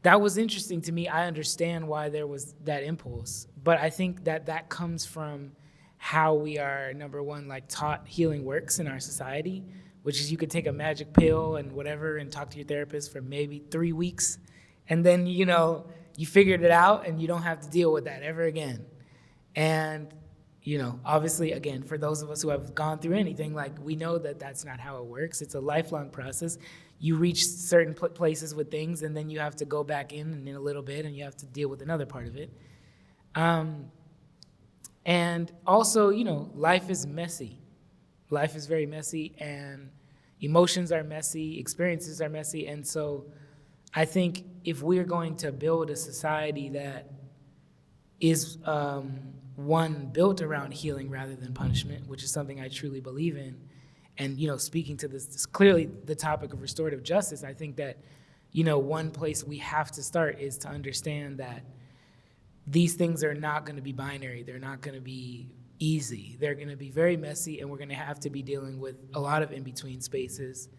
that was interesting to me. I understand why there was that impulse, but I think that comes from how we are, number one, like taught healing works in our society, which is you could take a magic pill and whatever and talk to your therapist for maybe 3 weeks. And then, you figured it out and you don't have to deal with that ever again. And obviously, again, for those of us who have gone through anything, like we know that that's not how it works. It's a lifelong process. You reach certain places with things and then you have to go back in a little bit and you have to deal with another part of it. And also, life is messy. Life is very messy and emotions are messy, experiences are messy. And so I think if we're going to build a society that is one built around healing rather than punishment, which is something I truly believe in. And, speaking to this clearly the topic of restorative justice, I think that, one place we have to start is to understand that these things are not going to be binary. They're not going to be easy. They're going to be very messy, and we're going to have to be dealing with a lot of in-between spaces,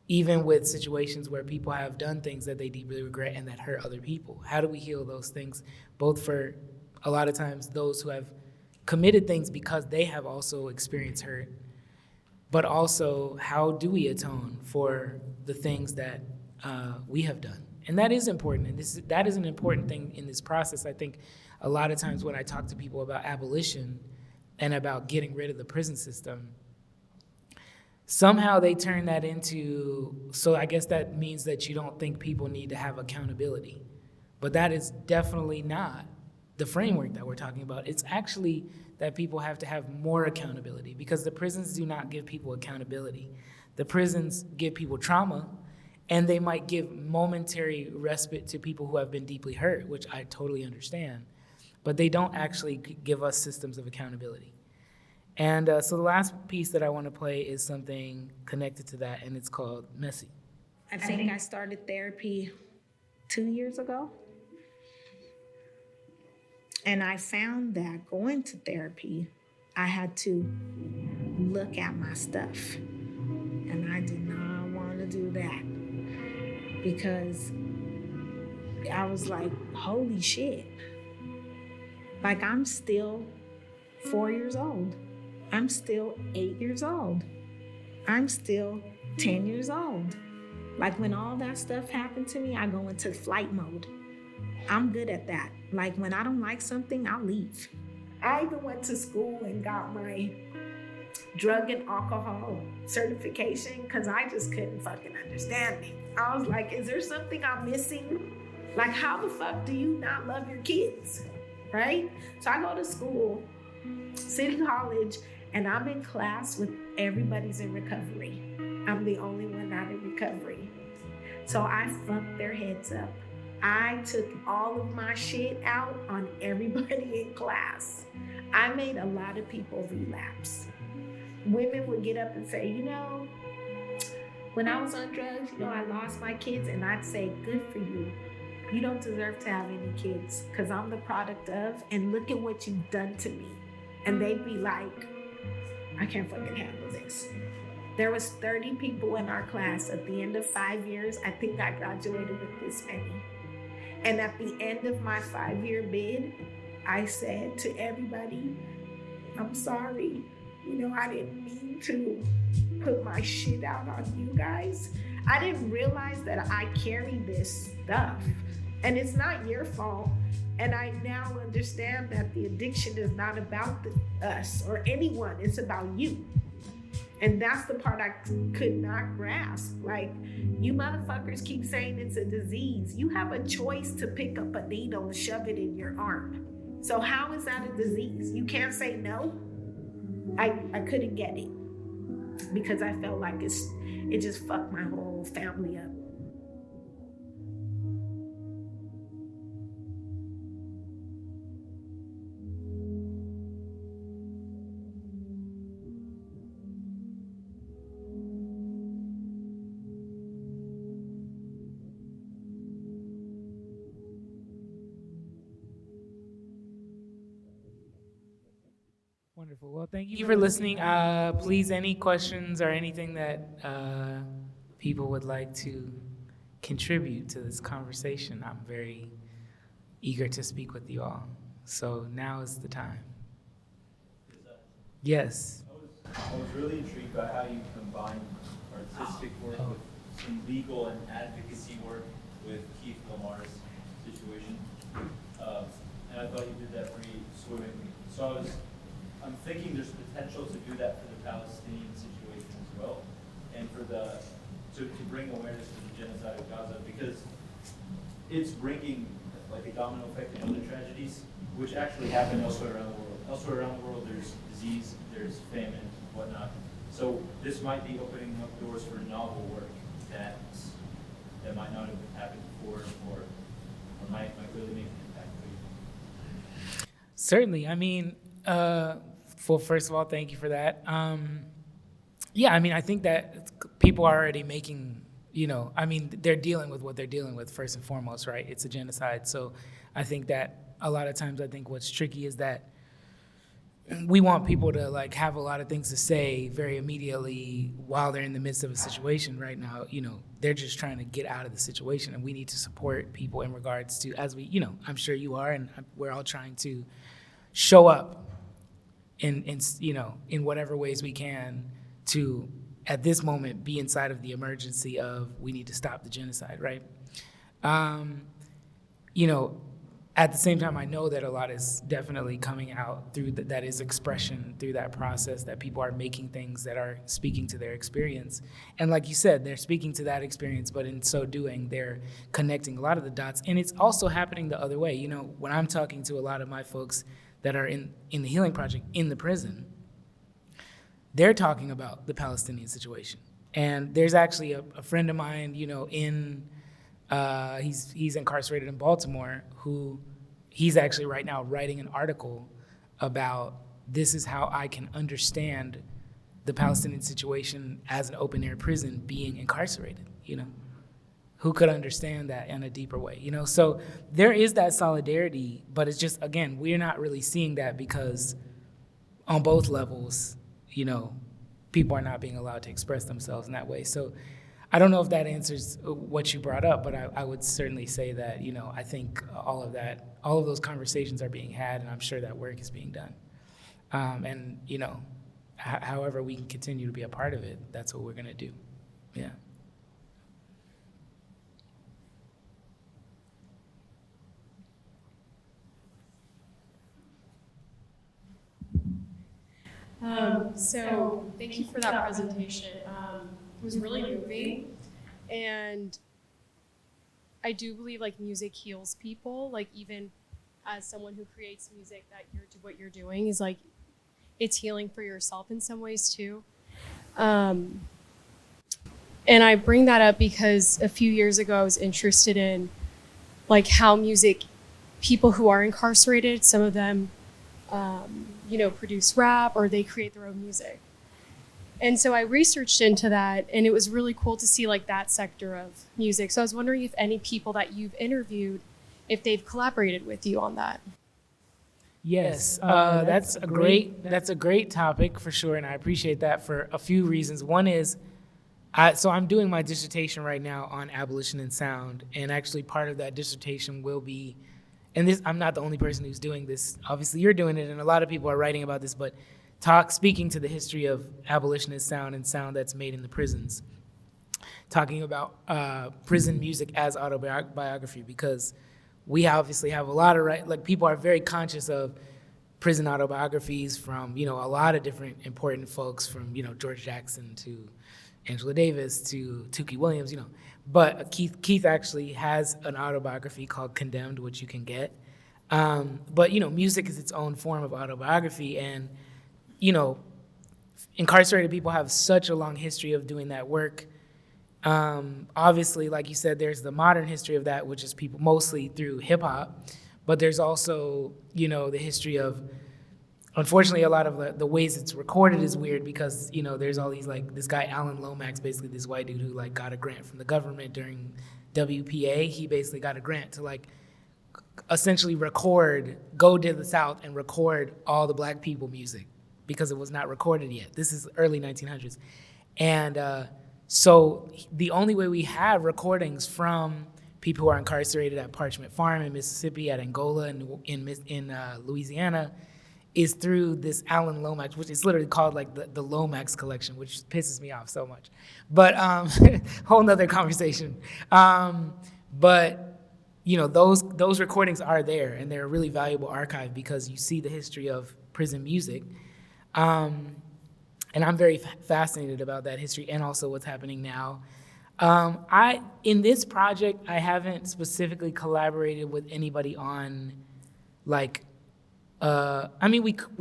even with situations where people have done things that they deeply regret and that hurt other people. How do we heal those things, both for a lot of times those who have committed things because they have also experienced hurt, but also how do we atone for the things that we have done? And that is important, and that is an important thing in this process. I think a lot of times when I talk to people about abolition and about getting rid of the prison system, somehow they turn that into, so I guess that means that you don't think people need to have accountability. But that is definitely not the framework that we're talking about. It's actually that people have to have more accountability because the prisons do not give people accountability. The prisons give people trauma, and they might give momentary respite to people who have been deeply hurt, which I totally understand, but they don't actually give us systems of accountability. And so the last piece that I want to play is something connected to that, and it's called Messy. I think I started therapy 2 years ago. And I found that going to therapy, I had to look at my stuff. And I did not want to do that because I was like, holy shit. Like, I'm still 4 years old. I'm still 8 years old. I'm still 10 years old. Like, when all that stuff happened to me, I go into flight mode. I'm good at that. Like, when I don't like something, I'll leave. I even went to school and got my drug and alcohol certification because I just couldn't fucking understand it. I was like, is there something I'm missing? Like, how the fuck do you not love your kids, right? So I go to school, City College, and I'm in class with everybody's in recovery. I'm the only one not in recovery. So I fucked their heads up. I took all of my shit out on everybody in class. I made a lot of people relapse. Women would get up and say, when I was on drugs, I lost my kids, and I'd say, good for you. You don't deserve to have any kids because I'm the product of, and look at what you've done to me. And they'd be like, I can't fucking handle this. There was 30 people in our class. At the end of 5 years, I think I graduated with this many. And at the end of my 5-year bid, I said to everybody, I'm sorry. I didn't mean to put my shit out on you guys. I didn't realize that I carry this stuff. And it's not your fault. And I now understand that the addiction is not about us or anyone. It's about you. And that's the part I could not grasp. Like, you motherfuckers keep saying it's a disease. You have a choice to pick up a needle and shove it in your arm. So how is that a disease? You can't say no. I couldn't get it because I felt like it just fucked my whole family up. Wonderful. Well, thank you for listening. Please, any questions or anything that people would like to contribute to this conversation, I'm very eager to speak with you all. So now is the time. Yes. I was really intrigued by how you combined artistic work with some legal and advocacy work with Keith Lamar's situation. And I thought you did that pretty swimmingly. So I'm thinking there's potential to do that for the Palestinian situation as well, and for to bring awareness to the genocide of Gaza, because it's bringing like a domino effect in other tragedies, which actually happen elsewhere around the world. Elsewhere around the world, there's disease, there's famine, whatnot. So this might be opening up doors for novel work that might not have happened before, or might really make an impact for you. Certainly. I mean, well, first of all, thank you for that. Yeah, I mean, I think that people are already making, they're dealing with what they're dealing with first and foremost, right? It's a genocide. So I think that a lot of times, I think what's tricky is that we want people to like have a lot of things to say very immediately while they're in the midst of a situation. Right now, they're just trying to get out of the situation, and we need to support people in regards to, as we, I'm sure you are, and we're all trying to show up in whatever ways we can to, at this moment, be inside of the emergency of we need to stop the genocide, right? At the same time, I know that a lot is definitely coming out through that is expression through that process, that people are making things that are speaking to their experience. And like you said, they're speaking to that experience, but in so doing, they're connecting a lot of the dots. And it's also happening the other way. When I'm talking to a lot of my folks that are in the Healing Project in the prison, they're talking about the Palestinian situation. And there's actually a friend of mine, he's incarcerated in Baltimore, who he's actually right now writing an article about this is how I can understand the Palestinian situation as an open air prison being incarcerated, Who could understand that in a deeper way, So there is that solidarity, but it's just, again, we're not really seeing that because on both levels, people are not being allowed to express themselves in that way. So I don't know if that answers what you brought up, but I would certainly say that, I think all of those conversations are being had, and I'm sure that work is being done. And, however we can continue to be a part of it, that's what we're gonna do, yeah. So thank you for that presentation. It was really moving, and I do believe like music heals people. Like even as someone who creates music, that what you're doing is like it's healing for yourself in some ways too. And I bring that up because a few years ago I was interested in like how music, people who are incarcerated, some of them produce rap or they create their own music. And so I researched into that, and it was really cool to see like that sector of music. So I was wondering if any people that you've interviewed, if they've collaborated with you on that. Yes, that's a great topic for sure, and I appreciate that for a few reasons. One is, so I'm doing my dissertation right now on abolition and sound, and actually part of that dissertation will be, and this, I'm not the only person who's doing this. Obviously, you're doing it, and a lot of people are writing about this, but speaking to the history of abolitionist sound and sound that's made in the prisons, talking about prison music as autobiography, because we obviously have a lot of people are very conscious of prison autobiographies from, a lot of different important folks, from, George Jackson to Angela Davis to Tookie Williams, But Keith actually has an autobiography called Condemned, which you can get. But, music is its own form of autobiography, and, incarcerated people have such a long history of doing that work. Obviously, like you said, there's the modern history of that, which is people mostly through hip hop, but there's also, the history of, unfortunately, a lot of the ways it's recorded is weird because, there's all these, this guy, Alan Lomax, basically this white dude who, got a grant from the government during WPA. He basically got a grant to, essentially go to the South and record all the black people music because it was not recorded yet. This is early 1900s. And, so the only way we have recordings from people who are incarcerated at Parchment Farm in Mississippi, at Angola, and in Louisiana, is through this Alan Lomax, which is literally called the Lomax collection, which pisses me off so much. But whole nother conversation. But those recordings are there, and they're a really valuable archive because you see the history of prison music. And I'm very fascinated about that history and also what's happening now. In this project, I haven't specifically collaborated with anybody on, we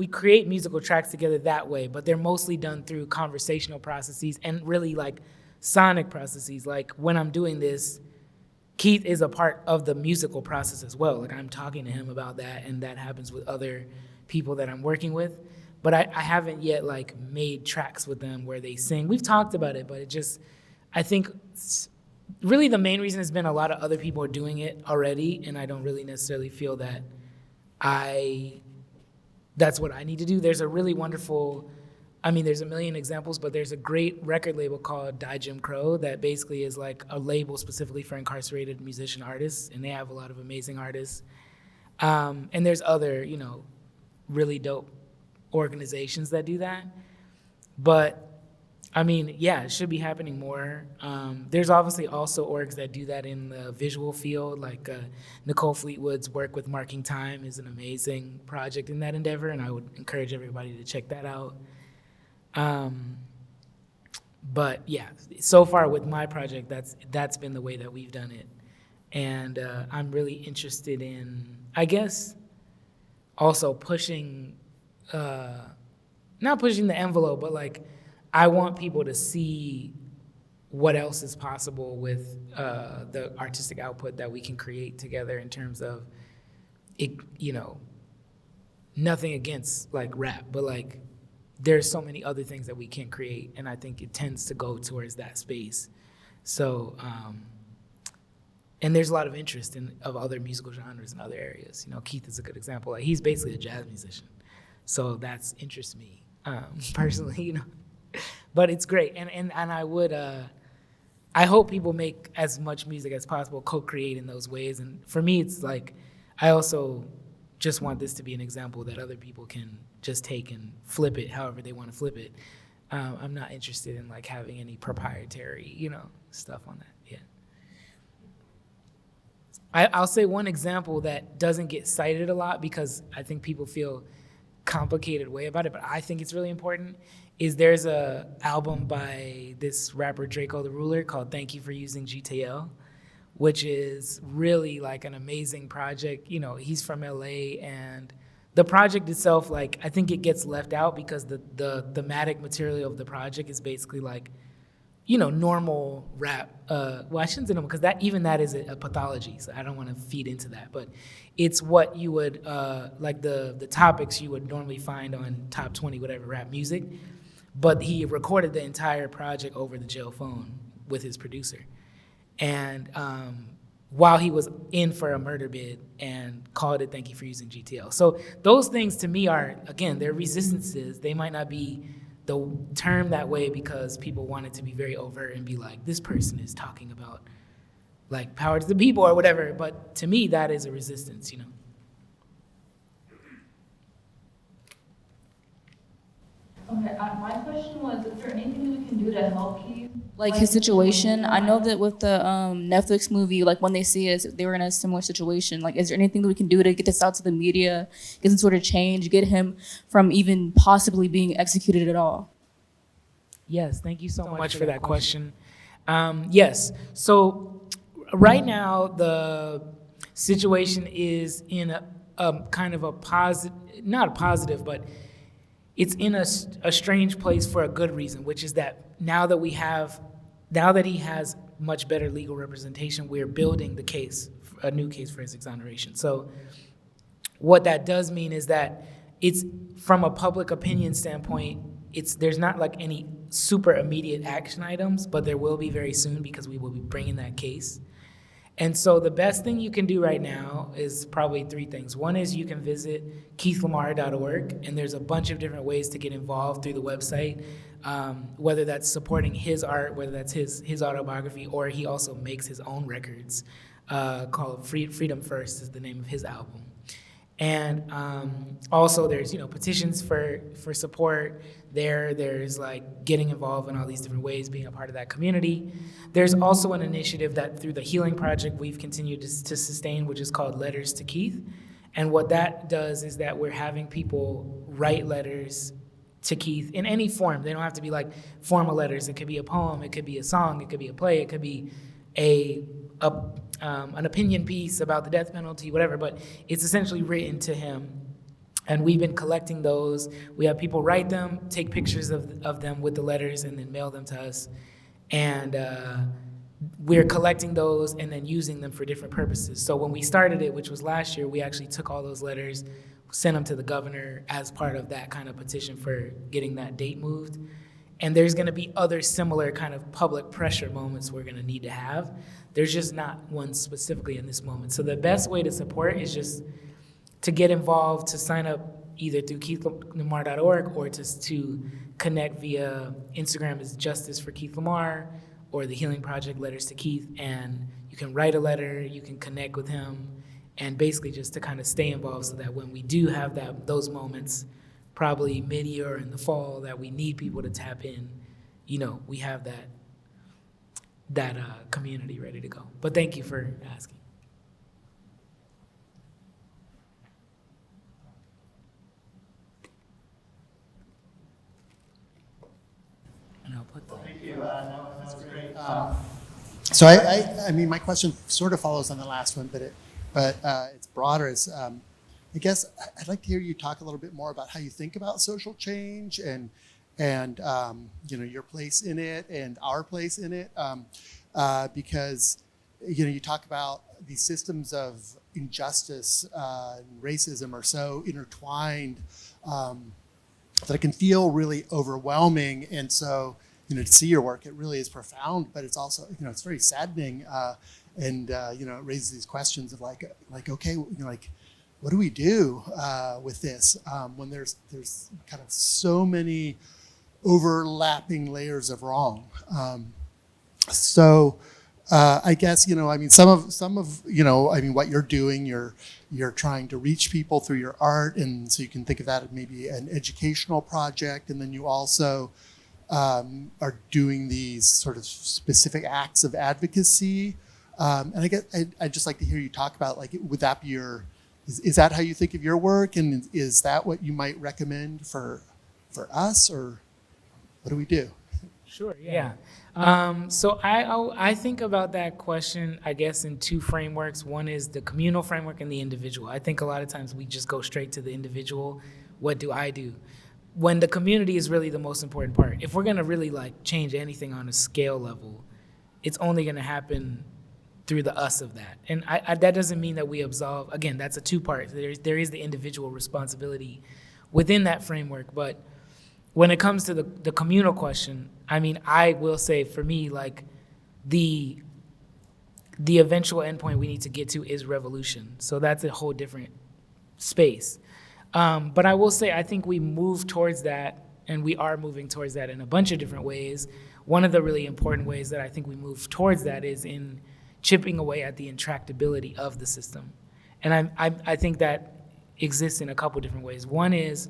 create musical tracks together that way, but they're mostly done through conversational processes and really sonic processes. When I'm doing this, Keith is a part of the musical process as well. I'm talking to him about that, and that happens with other people that I'm working with. But I haven't yet made tracks with them where they sing. We've talked about it, but I think really the main reason has been a lot of other people are doing it already, and I don't really necessarily feel that that's what I need to do. There's a really wonderful, there's a million examples, but there's a great record label called Die Jim Crow that basically is a label specifically for incarcerated musician artists, and they have a lot of amazing artists. And there's other, really dope organizations that do that. But it should be happening more. There's obviously also orgs that do that in the visual field, Nicole Fleetwood's work with Marking Time is an amazing project in that endeavor, and I would encourage everybody to check that out. But yeah, so far with my project, that's been the way that we've done it. And I'm really interested in, I guess, also pushing, not pushing the envelope, but I want people to see what else is possible with the artistic output that we can create together in terms of it, nothing against rap, but there's so many other things that we can create, and I think it tends to go towards that space. So, and there's a lot of interest of other musical genres in other areas. Keith is a good example. He's basically a jazz musician. So that interests me personally, But it's great, and I would, I hope people make as much music as possible, co-create in those ways. And for me, it's I also just want this to be an example that other people can just take and flip it however they want to flip it. I'm not interested in having any proprietary, stuff on that. Yeah. I'll say one example that doesn't get cited a lot because I think people feel complicated way about it, but I think it's really important, is there's a album by this rapper Draco the Ruler called Thank You for Using GTL, which is really an amazing project. He's from LA, and the project itself, I think it gets left out because the thematic material of the project is basically normal rap. Well, I shouldn't say normal because that is a pathology, so I don't want to feed into that. But it's what you would, the topics you would normally find on top 20 whatever rap music. But he recorded the entire project over the jail phone with his producer. And while he was in for a murder bid and called it "Thank you for using GTL." So those things to me are, again, they're resistances. They might not be the term that way because people want it to be very overt and be like, this person is talking about like power to the people or whatever. But to me, that is a resistance, you know. Okay, my question was, is there anything we can do to help Keith? Like his situation? I know that with the Netflix movie, like when they see us, they were in a similar situation. Like, is there anything that we can do to get this out to the media, get some sort of change, get him from even possibly being executed at all? Yes, thank you so much for that question. Yes, so right now the situation is in a kind of a positive, not a positive, but it's in a strange place for a good reason, which is that now that he has much better legal representation, we're building the case, a new case for his exoneration. So what that does mean is that it's, from a public opinion standpoint, there's not like any super immediate action items, but there will be very soon because we will be bringing that case. And so the best thing you can do right now is probably three things. One is you can visit keithlamar.org, and there's a bunch of different ways to get involved through the website, whether that's supporting his art, whether that's his autobiography, or he also makes his own records called Freedom First is the name of his album. And also there's, petitions for support there. There's like getting involved in all these different ways, being a part of that community. There's also an initiative that through the Healing Project we've continued to sustain, which is called Letters to Keith. And what that does is that we're having people write letters to Keith in any form. They don't have to be like formal letters. It could be a poem, it could be a song, it could be a play, it could be an opinion piece about the death penalty, whatever, but it's essentially written to him. And we've been collecting those. We have people write them, take pictures of them with the letters, and then mail them to us. And we're collecting those and then using them for different purposes. So when we started it, which was last year, we actually took all those letters, sent them to the governor as part of that kind of petition for getting that date moved. And there's gonna be other similar kind of public pressure moments we're gonna need to have. There's just not one specifically in this moment. So the best way to support is just to get involved, to sign up either through keithlamar.org or to connect via Instagram is Justice for Keith Lamar or the Healing Project Letters to Keith. And you can write a letter, you can connect with him, and basically just to kind of stay involved so that when we do have those moments, probably mid-year or in the fall, that we need people to tap in, we have that community ready to go. But thank you for asking. And I'll put that. Thank you. That was great. So I mean, my question sort of follows on the last one, but it's broader. It's I guess I'd like to hear you talk a little bit more about how you think about social change and your place in it and our place in it, because you talk about these systems of injustice and racism are so intertwined that it can feel really overwhelming. And so to see your work, it really is profound, but it's also it's very saddening, and it raises these questions of like okay, what do we do with this when there's kind of so many overlapping layers of wrong? So I guess some of what you're doing, you're trying to reach people through your art, and so you can think of that as maybe an educational project, and then you also are doing these sort of specific acts of advocacy. And I guess I'd just like to hear you talk about would that be is that how you think of your work, and is that what you might recommend for us, or what do we do? Sure, yeah. So I think about that question, I guess, in two frameworks. One is the communal framework and the individual. I think a lot of times we just go straight to the individual. What do I do? When the community is really the most important part. If we're gonna really change anything on a scale level, it's only gonna happen through the us of that. And that doesn't mean that we absolve, again, that's a two-part. There is the individual responsibility within that framework, but when it comes to the communal question, I mean, I will say for me, the the eventual endpoint we need to get to is revolution. So that's a whole different space. But I will say, I think we move towards that, and we are moving towards that in a bunch of different ways. One of the really important ways that I think we move towards that is in chipping away at the intractability of the system. And I think that exists in a couple different ways. One is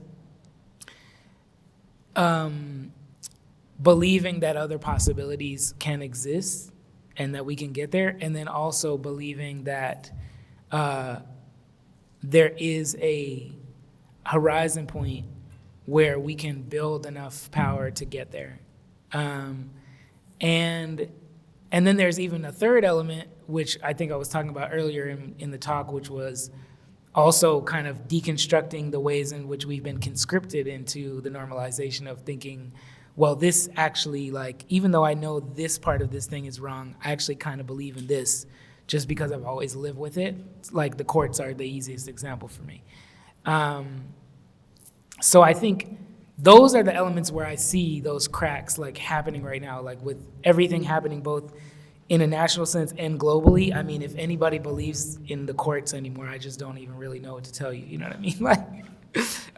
believing that other possibilities can exist and that we can get there, and then also believing that there is a horizon point where we can build enough power to get there. And then there's even a third element, which I think I was talking about earlier in the talk, which was also kind of deconstructing the ways in which we've been conscripted into the normalization of thinking, well, this actually, like, even though I know this part of this thing is wrong, I actually kind of believe in this just because I've always lived with it. Like the courts are the easiest example for me. So I think those are the elements where I see those cracks like happening right now, like with everything happening both in a national sense and globally. I mean, if anybody believes in the courts anymore, I just don't even really know what to tell you, you know what I mean? Like,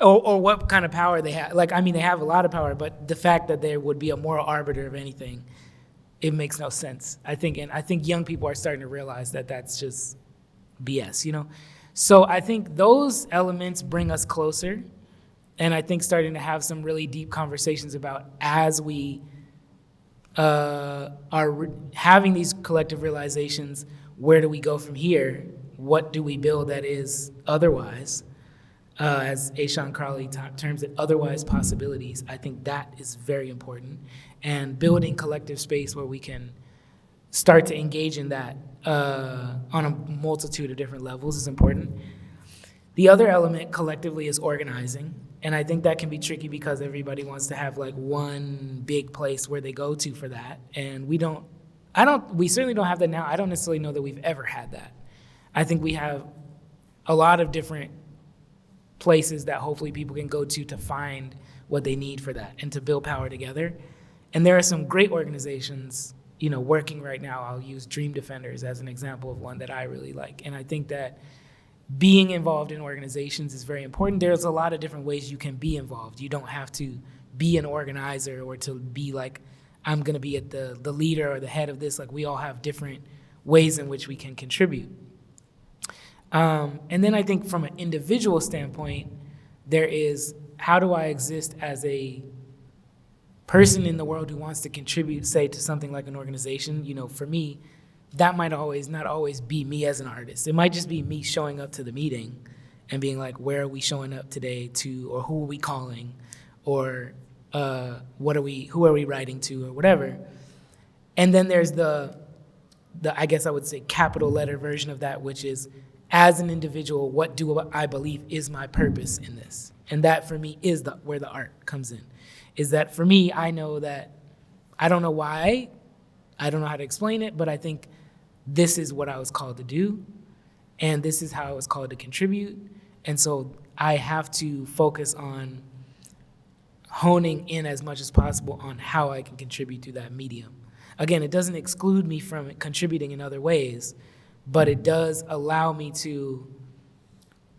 or what kind of power they have. Like, I mean, they have a lot of power, but the fact that there would be a moral arbiter of anything, it makes no sense, I think. And I think young people are starting to realize that that's just BS, you know? So I think those elements bring us closer. And I think starting to have some really deep conversations about, as we are having these collective realizations, where do we go from here? What do we build that is otherwise? As Ashawn Crowley terms it, otherwise possibilities. I think that is very important. And building collective space where we can start to engage in that on a multitude of different levels is important. The other element collectively is organizing. And I think that can be tricky because everybody wants to have like one big place where they go to for that. And we certainly don't have that now. I don't necessarily know that we've ever had that. I think we have a lot of different places that hopefully people can go to find what they need for that and to build power together. And there are some great organizations, you know, working right now. I'll use Dream Defenders as an example of one that I really like. And I think that being involved in organizations is very important. There's a lot of different ways you can be involved. You don't have to be an organizer or to be like, I'm gonna be at the leader or the head of this. Like, we all have different ways in which we can contribute. And then I think from an individual standpoint, there is, how do I exist as a person in the world who wants to contribute, say, to something like an organization? You know, for me, that might not always be me as an artist. It might just be me showing up to the meeting and being like, where are we showing up today to, or who are we calling, or who are we writing to, or whatever. And then there's the I guess I would say capital letter version of that, which is, as an individual, what do I believe is my purpose in this? And that for me is where the art comes in. Is that for me, I know that, I don't know why, I don't know how to explain it, but I think this is what I was called to do, and this is how I was called to contribute. And so I have to focus on honing in as much as possible on how I can contribute to that medium. Again, it doesn't exclude me from contributing in other ways, but it does allow me to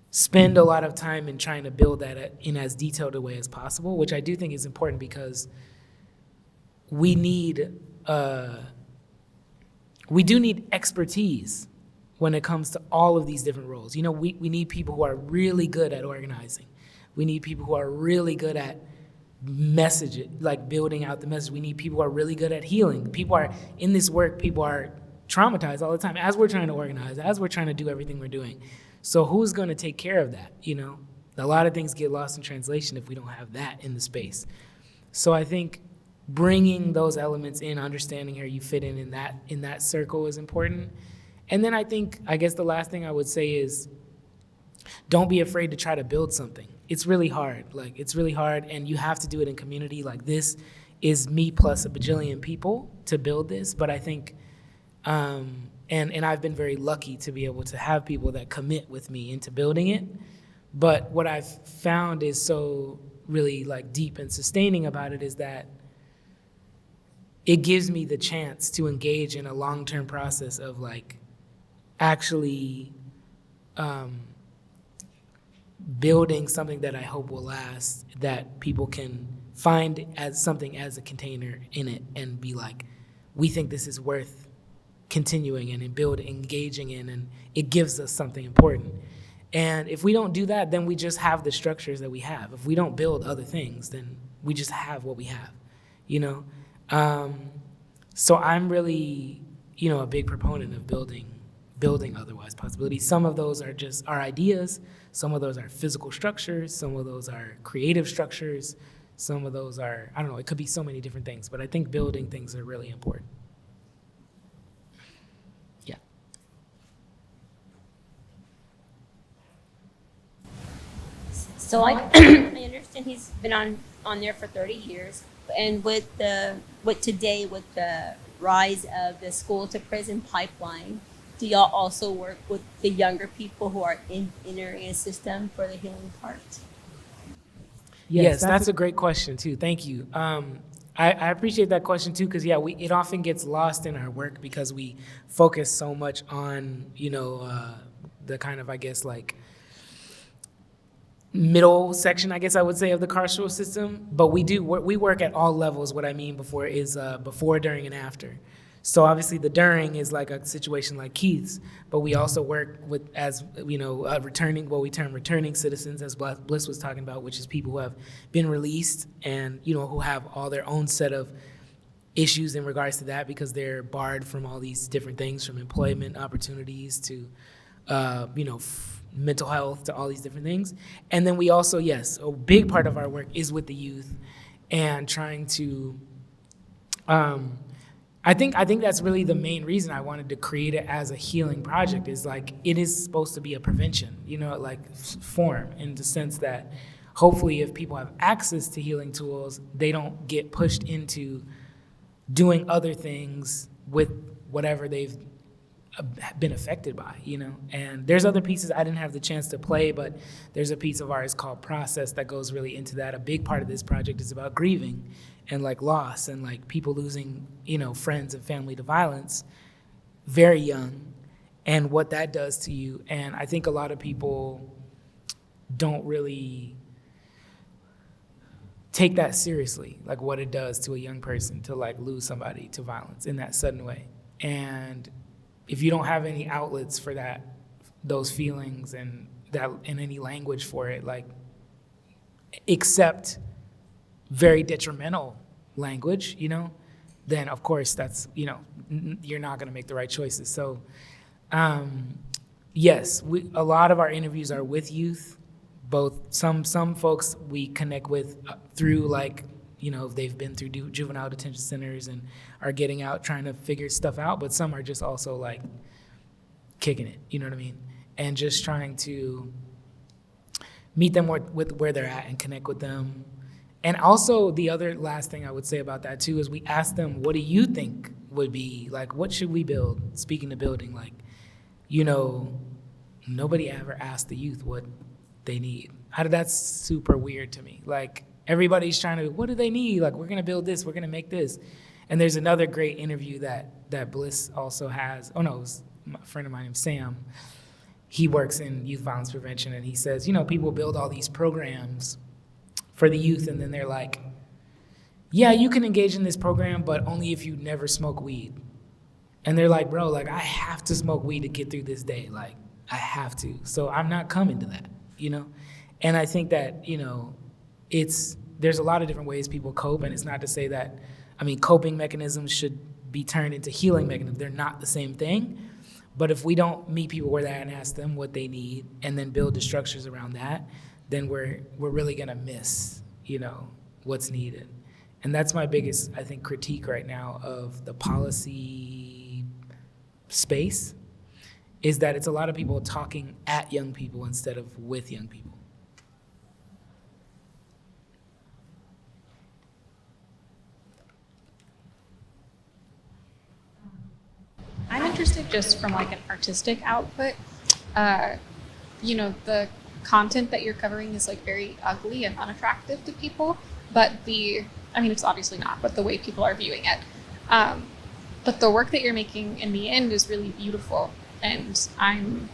spend a lot of time in trying to build that in as detailed a way as possible, which I do think is important because we do need expertise when it comes to all of these different roles. You know, we need people who are really good at organizing. We need people who are really good at message, like building out the message. We need people who are really good at healing. People are, in this work, people are traumatized all the time as we're trying to organize, as we're trying to do everything we're doing. So who's gonna take care of that, you know? A lot of things get lost in translation if we don't have that in the space. So I think bringing those elements in, understanding how you fit in that circle is important. And then I guess the last thing I would say is, don't be afraid to try to build something. It's really hard, and you have to do it in community. Like, this is me plus a bajillion people to build this, but I think, and I've been very lucky to be able to have people that commit with me into building it. But what I've found is so really like deep and sustaining about it is that it gives me the chance to engage in a long-term process of like actually building something that I hope will last, that people can find as something as a container in it and be like, we think this is worth continuing and engaging in, and it gives us something important. And if we don't do that, then we just have the structures that we have. If we don't build other things, then we just have what we have, you know? So I'm really, you know, a big proponent of building otherwise possibilities. Some of those are just our ideas. Some of those are physical structures. Some of those are creative structures. Some of those are, I don't know, it could be so many different things, but I think building things are really important. Yeah. So like, I understand he's been on there for 30 years, and with the rise of the school to prison pipeline, do y'all also work with the younger people who are entering a system for the healing part? Yes, that's a great question too. Thank you. I appreciate that question too, because it often gets lost in our work because we focus so much on, you know, the kind of, I guess, like middle section, I guess I would say, of the carceral system. But we work at all levels. What I mean before is before, during, and after. So obviously the during is like a situation like Keith's, but we also work with, as you know, what we term returning citizens, as Bliss was talking about, which is people who have been released and, you know, who have all their own set of issues in regards to that because they're barred from all these different things, from employment opportunities to, you know, mental health, to all these different things. And then we also, yes, a big part of our work is with the youth and trying to, I think that's really the main reason I wanted to create it as a healing project, is like, it is supposed to be a prevention, you know, like form, in the sense that hopefully if people have access to healing tools, they don't get pushed into doing other things with whatever they've been affected by, you know. And there's other pieces I didn't have the chance to play, but there's a piece of ours called Process that goes really into that. A big part of this project is about grieving and like loss and like people losing, you know, friends and family to violence very young, and what that does to you. And I think a lot of people don't really take that seriously, like what it does to a young person to like lose somebody to violence in that sudden way. And if you don't have any outlets for that, those feelings and any language for it, like, except very detrimental language, you know, then of course that's, you know, you're not going to make the right choices. So yes, a lot of our interviews are with youth, both some folks we connect with through, like, you know, they've been through juvenile detention centers and are getting out trying to figure stuff out, but some are just also like kicking it, you know what I mean? And just trying to meet them with where they're at and connect with them. And also the other last thing I would say about that too is we ask them, what do you think would be, like, what should we build? Speaking of building, like, you know, nobody ever asked the youth what they need. That's super weird to me. Like, everybody's trying to, what do they need? Like, we're gonna build this, we're gonna make this. And there's another great interview that Bliss also has. Oh no, it was a friend of mine named Sam. He works in youth violence prevention, and he says, you know, people build all these programs for the youth, and then they're like, yeah, you can engage in this program, but only if you never smoke weed. And they're like, bro, like, I have to smoke weed to get through this day. Like, I have to. So I'm not coming to that, you know? And I think that, you know, there's a lot of different ways people cope, and it's not to say that, I mean, coping mechanisms should be turned into healing mechanisms. They're not the same thing. But if we don't meet people where they're at and ask them what they need and then build the structures around that, then we're really gonna miss, you know, what's needed. And that's my biggest, I think, critique right now of the policy space, is that it's a lot of people talking at young people instead of with young people. I'm interested just from like an artistic output. You know, the content that you're covering is like very ugly and unattractive to people, but it's obviously not, but the way people are viewing it. But the work that you're making in the end is really beautiful. And I'm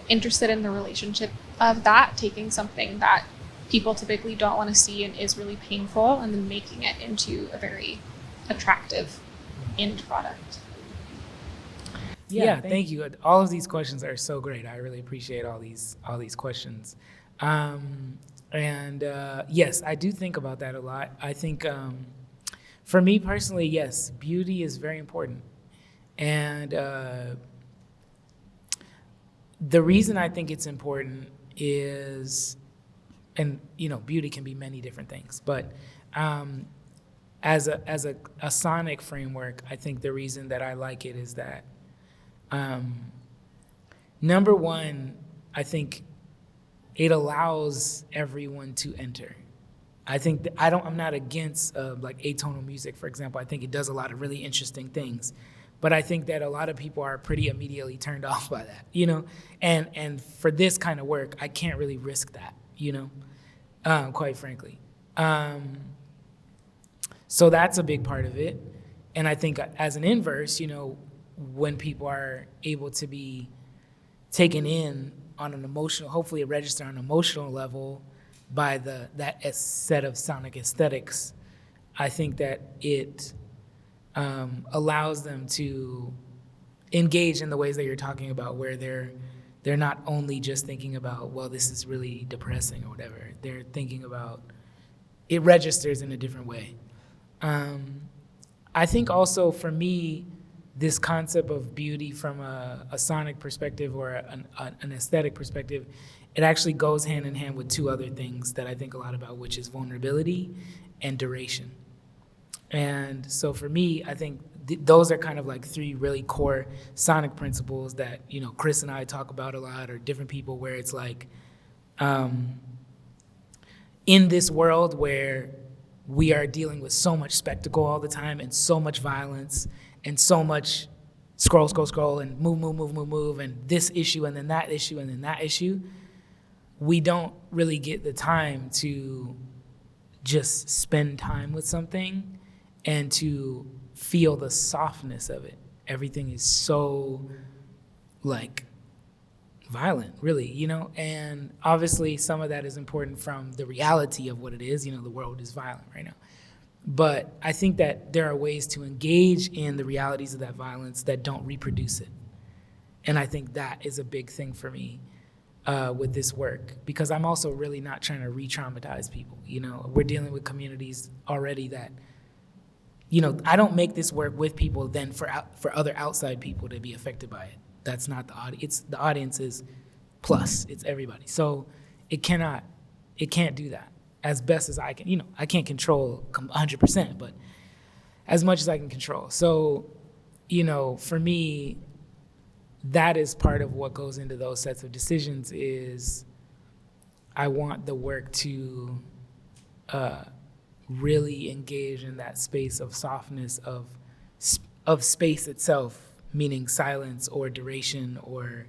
interested in the relationship of that, taking something that people typically don't want to see and is really painful, and then making it into a very attractive end product. Yeah, thank you. All of these questions are so great. I really appreciate all these questions. Yes, I do think about that a lot. I think for me personally, yes, beauty is very important. And the reason I think it's important is, and beauty can be many different things, but as a sonic framework, I think the reason that I like it is that number one, I think it allows everyone to enter. I think that I'm not against like atonal music, for example. I think it does a lot of really interesting things, but I think that a lot of people are pretty immediately turned off by that, and for this kind of work, I can't really risk that, quite frankly. So that's a big part of it. And I think as an inverse, when people are able to be taken in on an emotional, hopefully register on an emotional level by that set of sonic aesthetics, I think that it allows them to engage in the ways that you're talking about, where they're not only just thinking about, well, this is really depressing or whatever. They're thinking about, it registers in a different way. I think also for me, this concept of beauty from a sonic perspective or an aesthetic perspective, it actually goes hand in hand with two other things that I think a lot about, which is vulnerability and duration. And so for me, I think those are kind of like three really core sonic principles that, Chris and I talk about a lot, or different people, where it's like, in this world where we are dealing with so much spectacle all the time and so much violence and so much scroll, and move, and this issue, and then that issue, and then that issue, we don't really get the time to just spend time with something and to feel the softness of it. Everything is so, like, violent, really, and obviously some of that is important from the reality of what it is. The world is violent right now. But I think that there are ways to engage in the realities of that violence that don't reproduce it. And I think that is a big thing for me with this work, because I'm also really not trying to re-traumatize people. We're dealing with communities already that, I don't make this work with people then for other outside people to be affected by it. That's not the audience. The audience is plus, it's everybody. So it can't do that. As best as I can, I can't control 100%, but as much as I can control. So, for me, that is part of what goes into those sets of decisions. Is I want the work to really engage in that space of softness of space itself, meaning silence or duration or,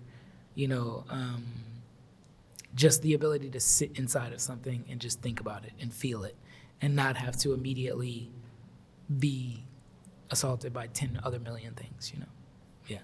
just the ability to sit inside of something and just think about it and feel it and not have to immediately be assaulted by 10 other million things, Yeah.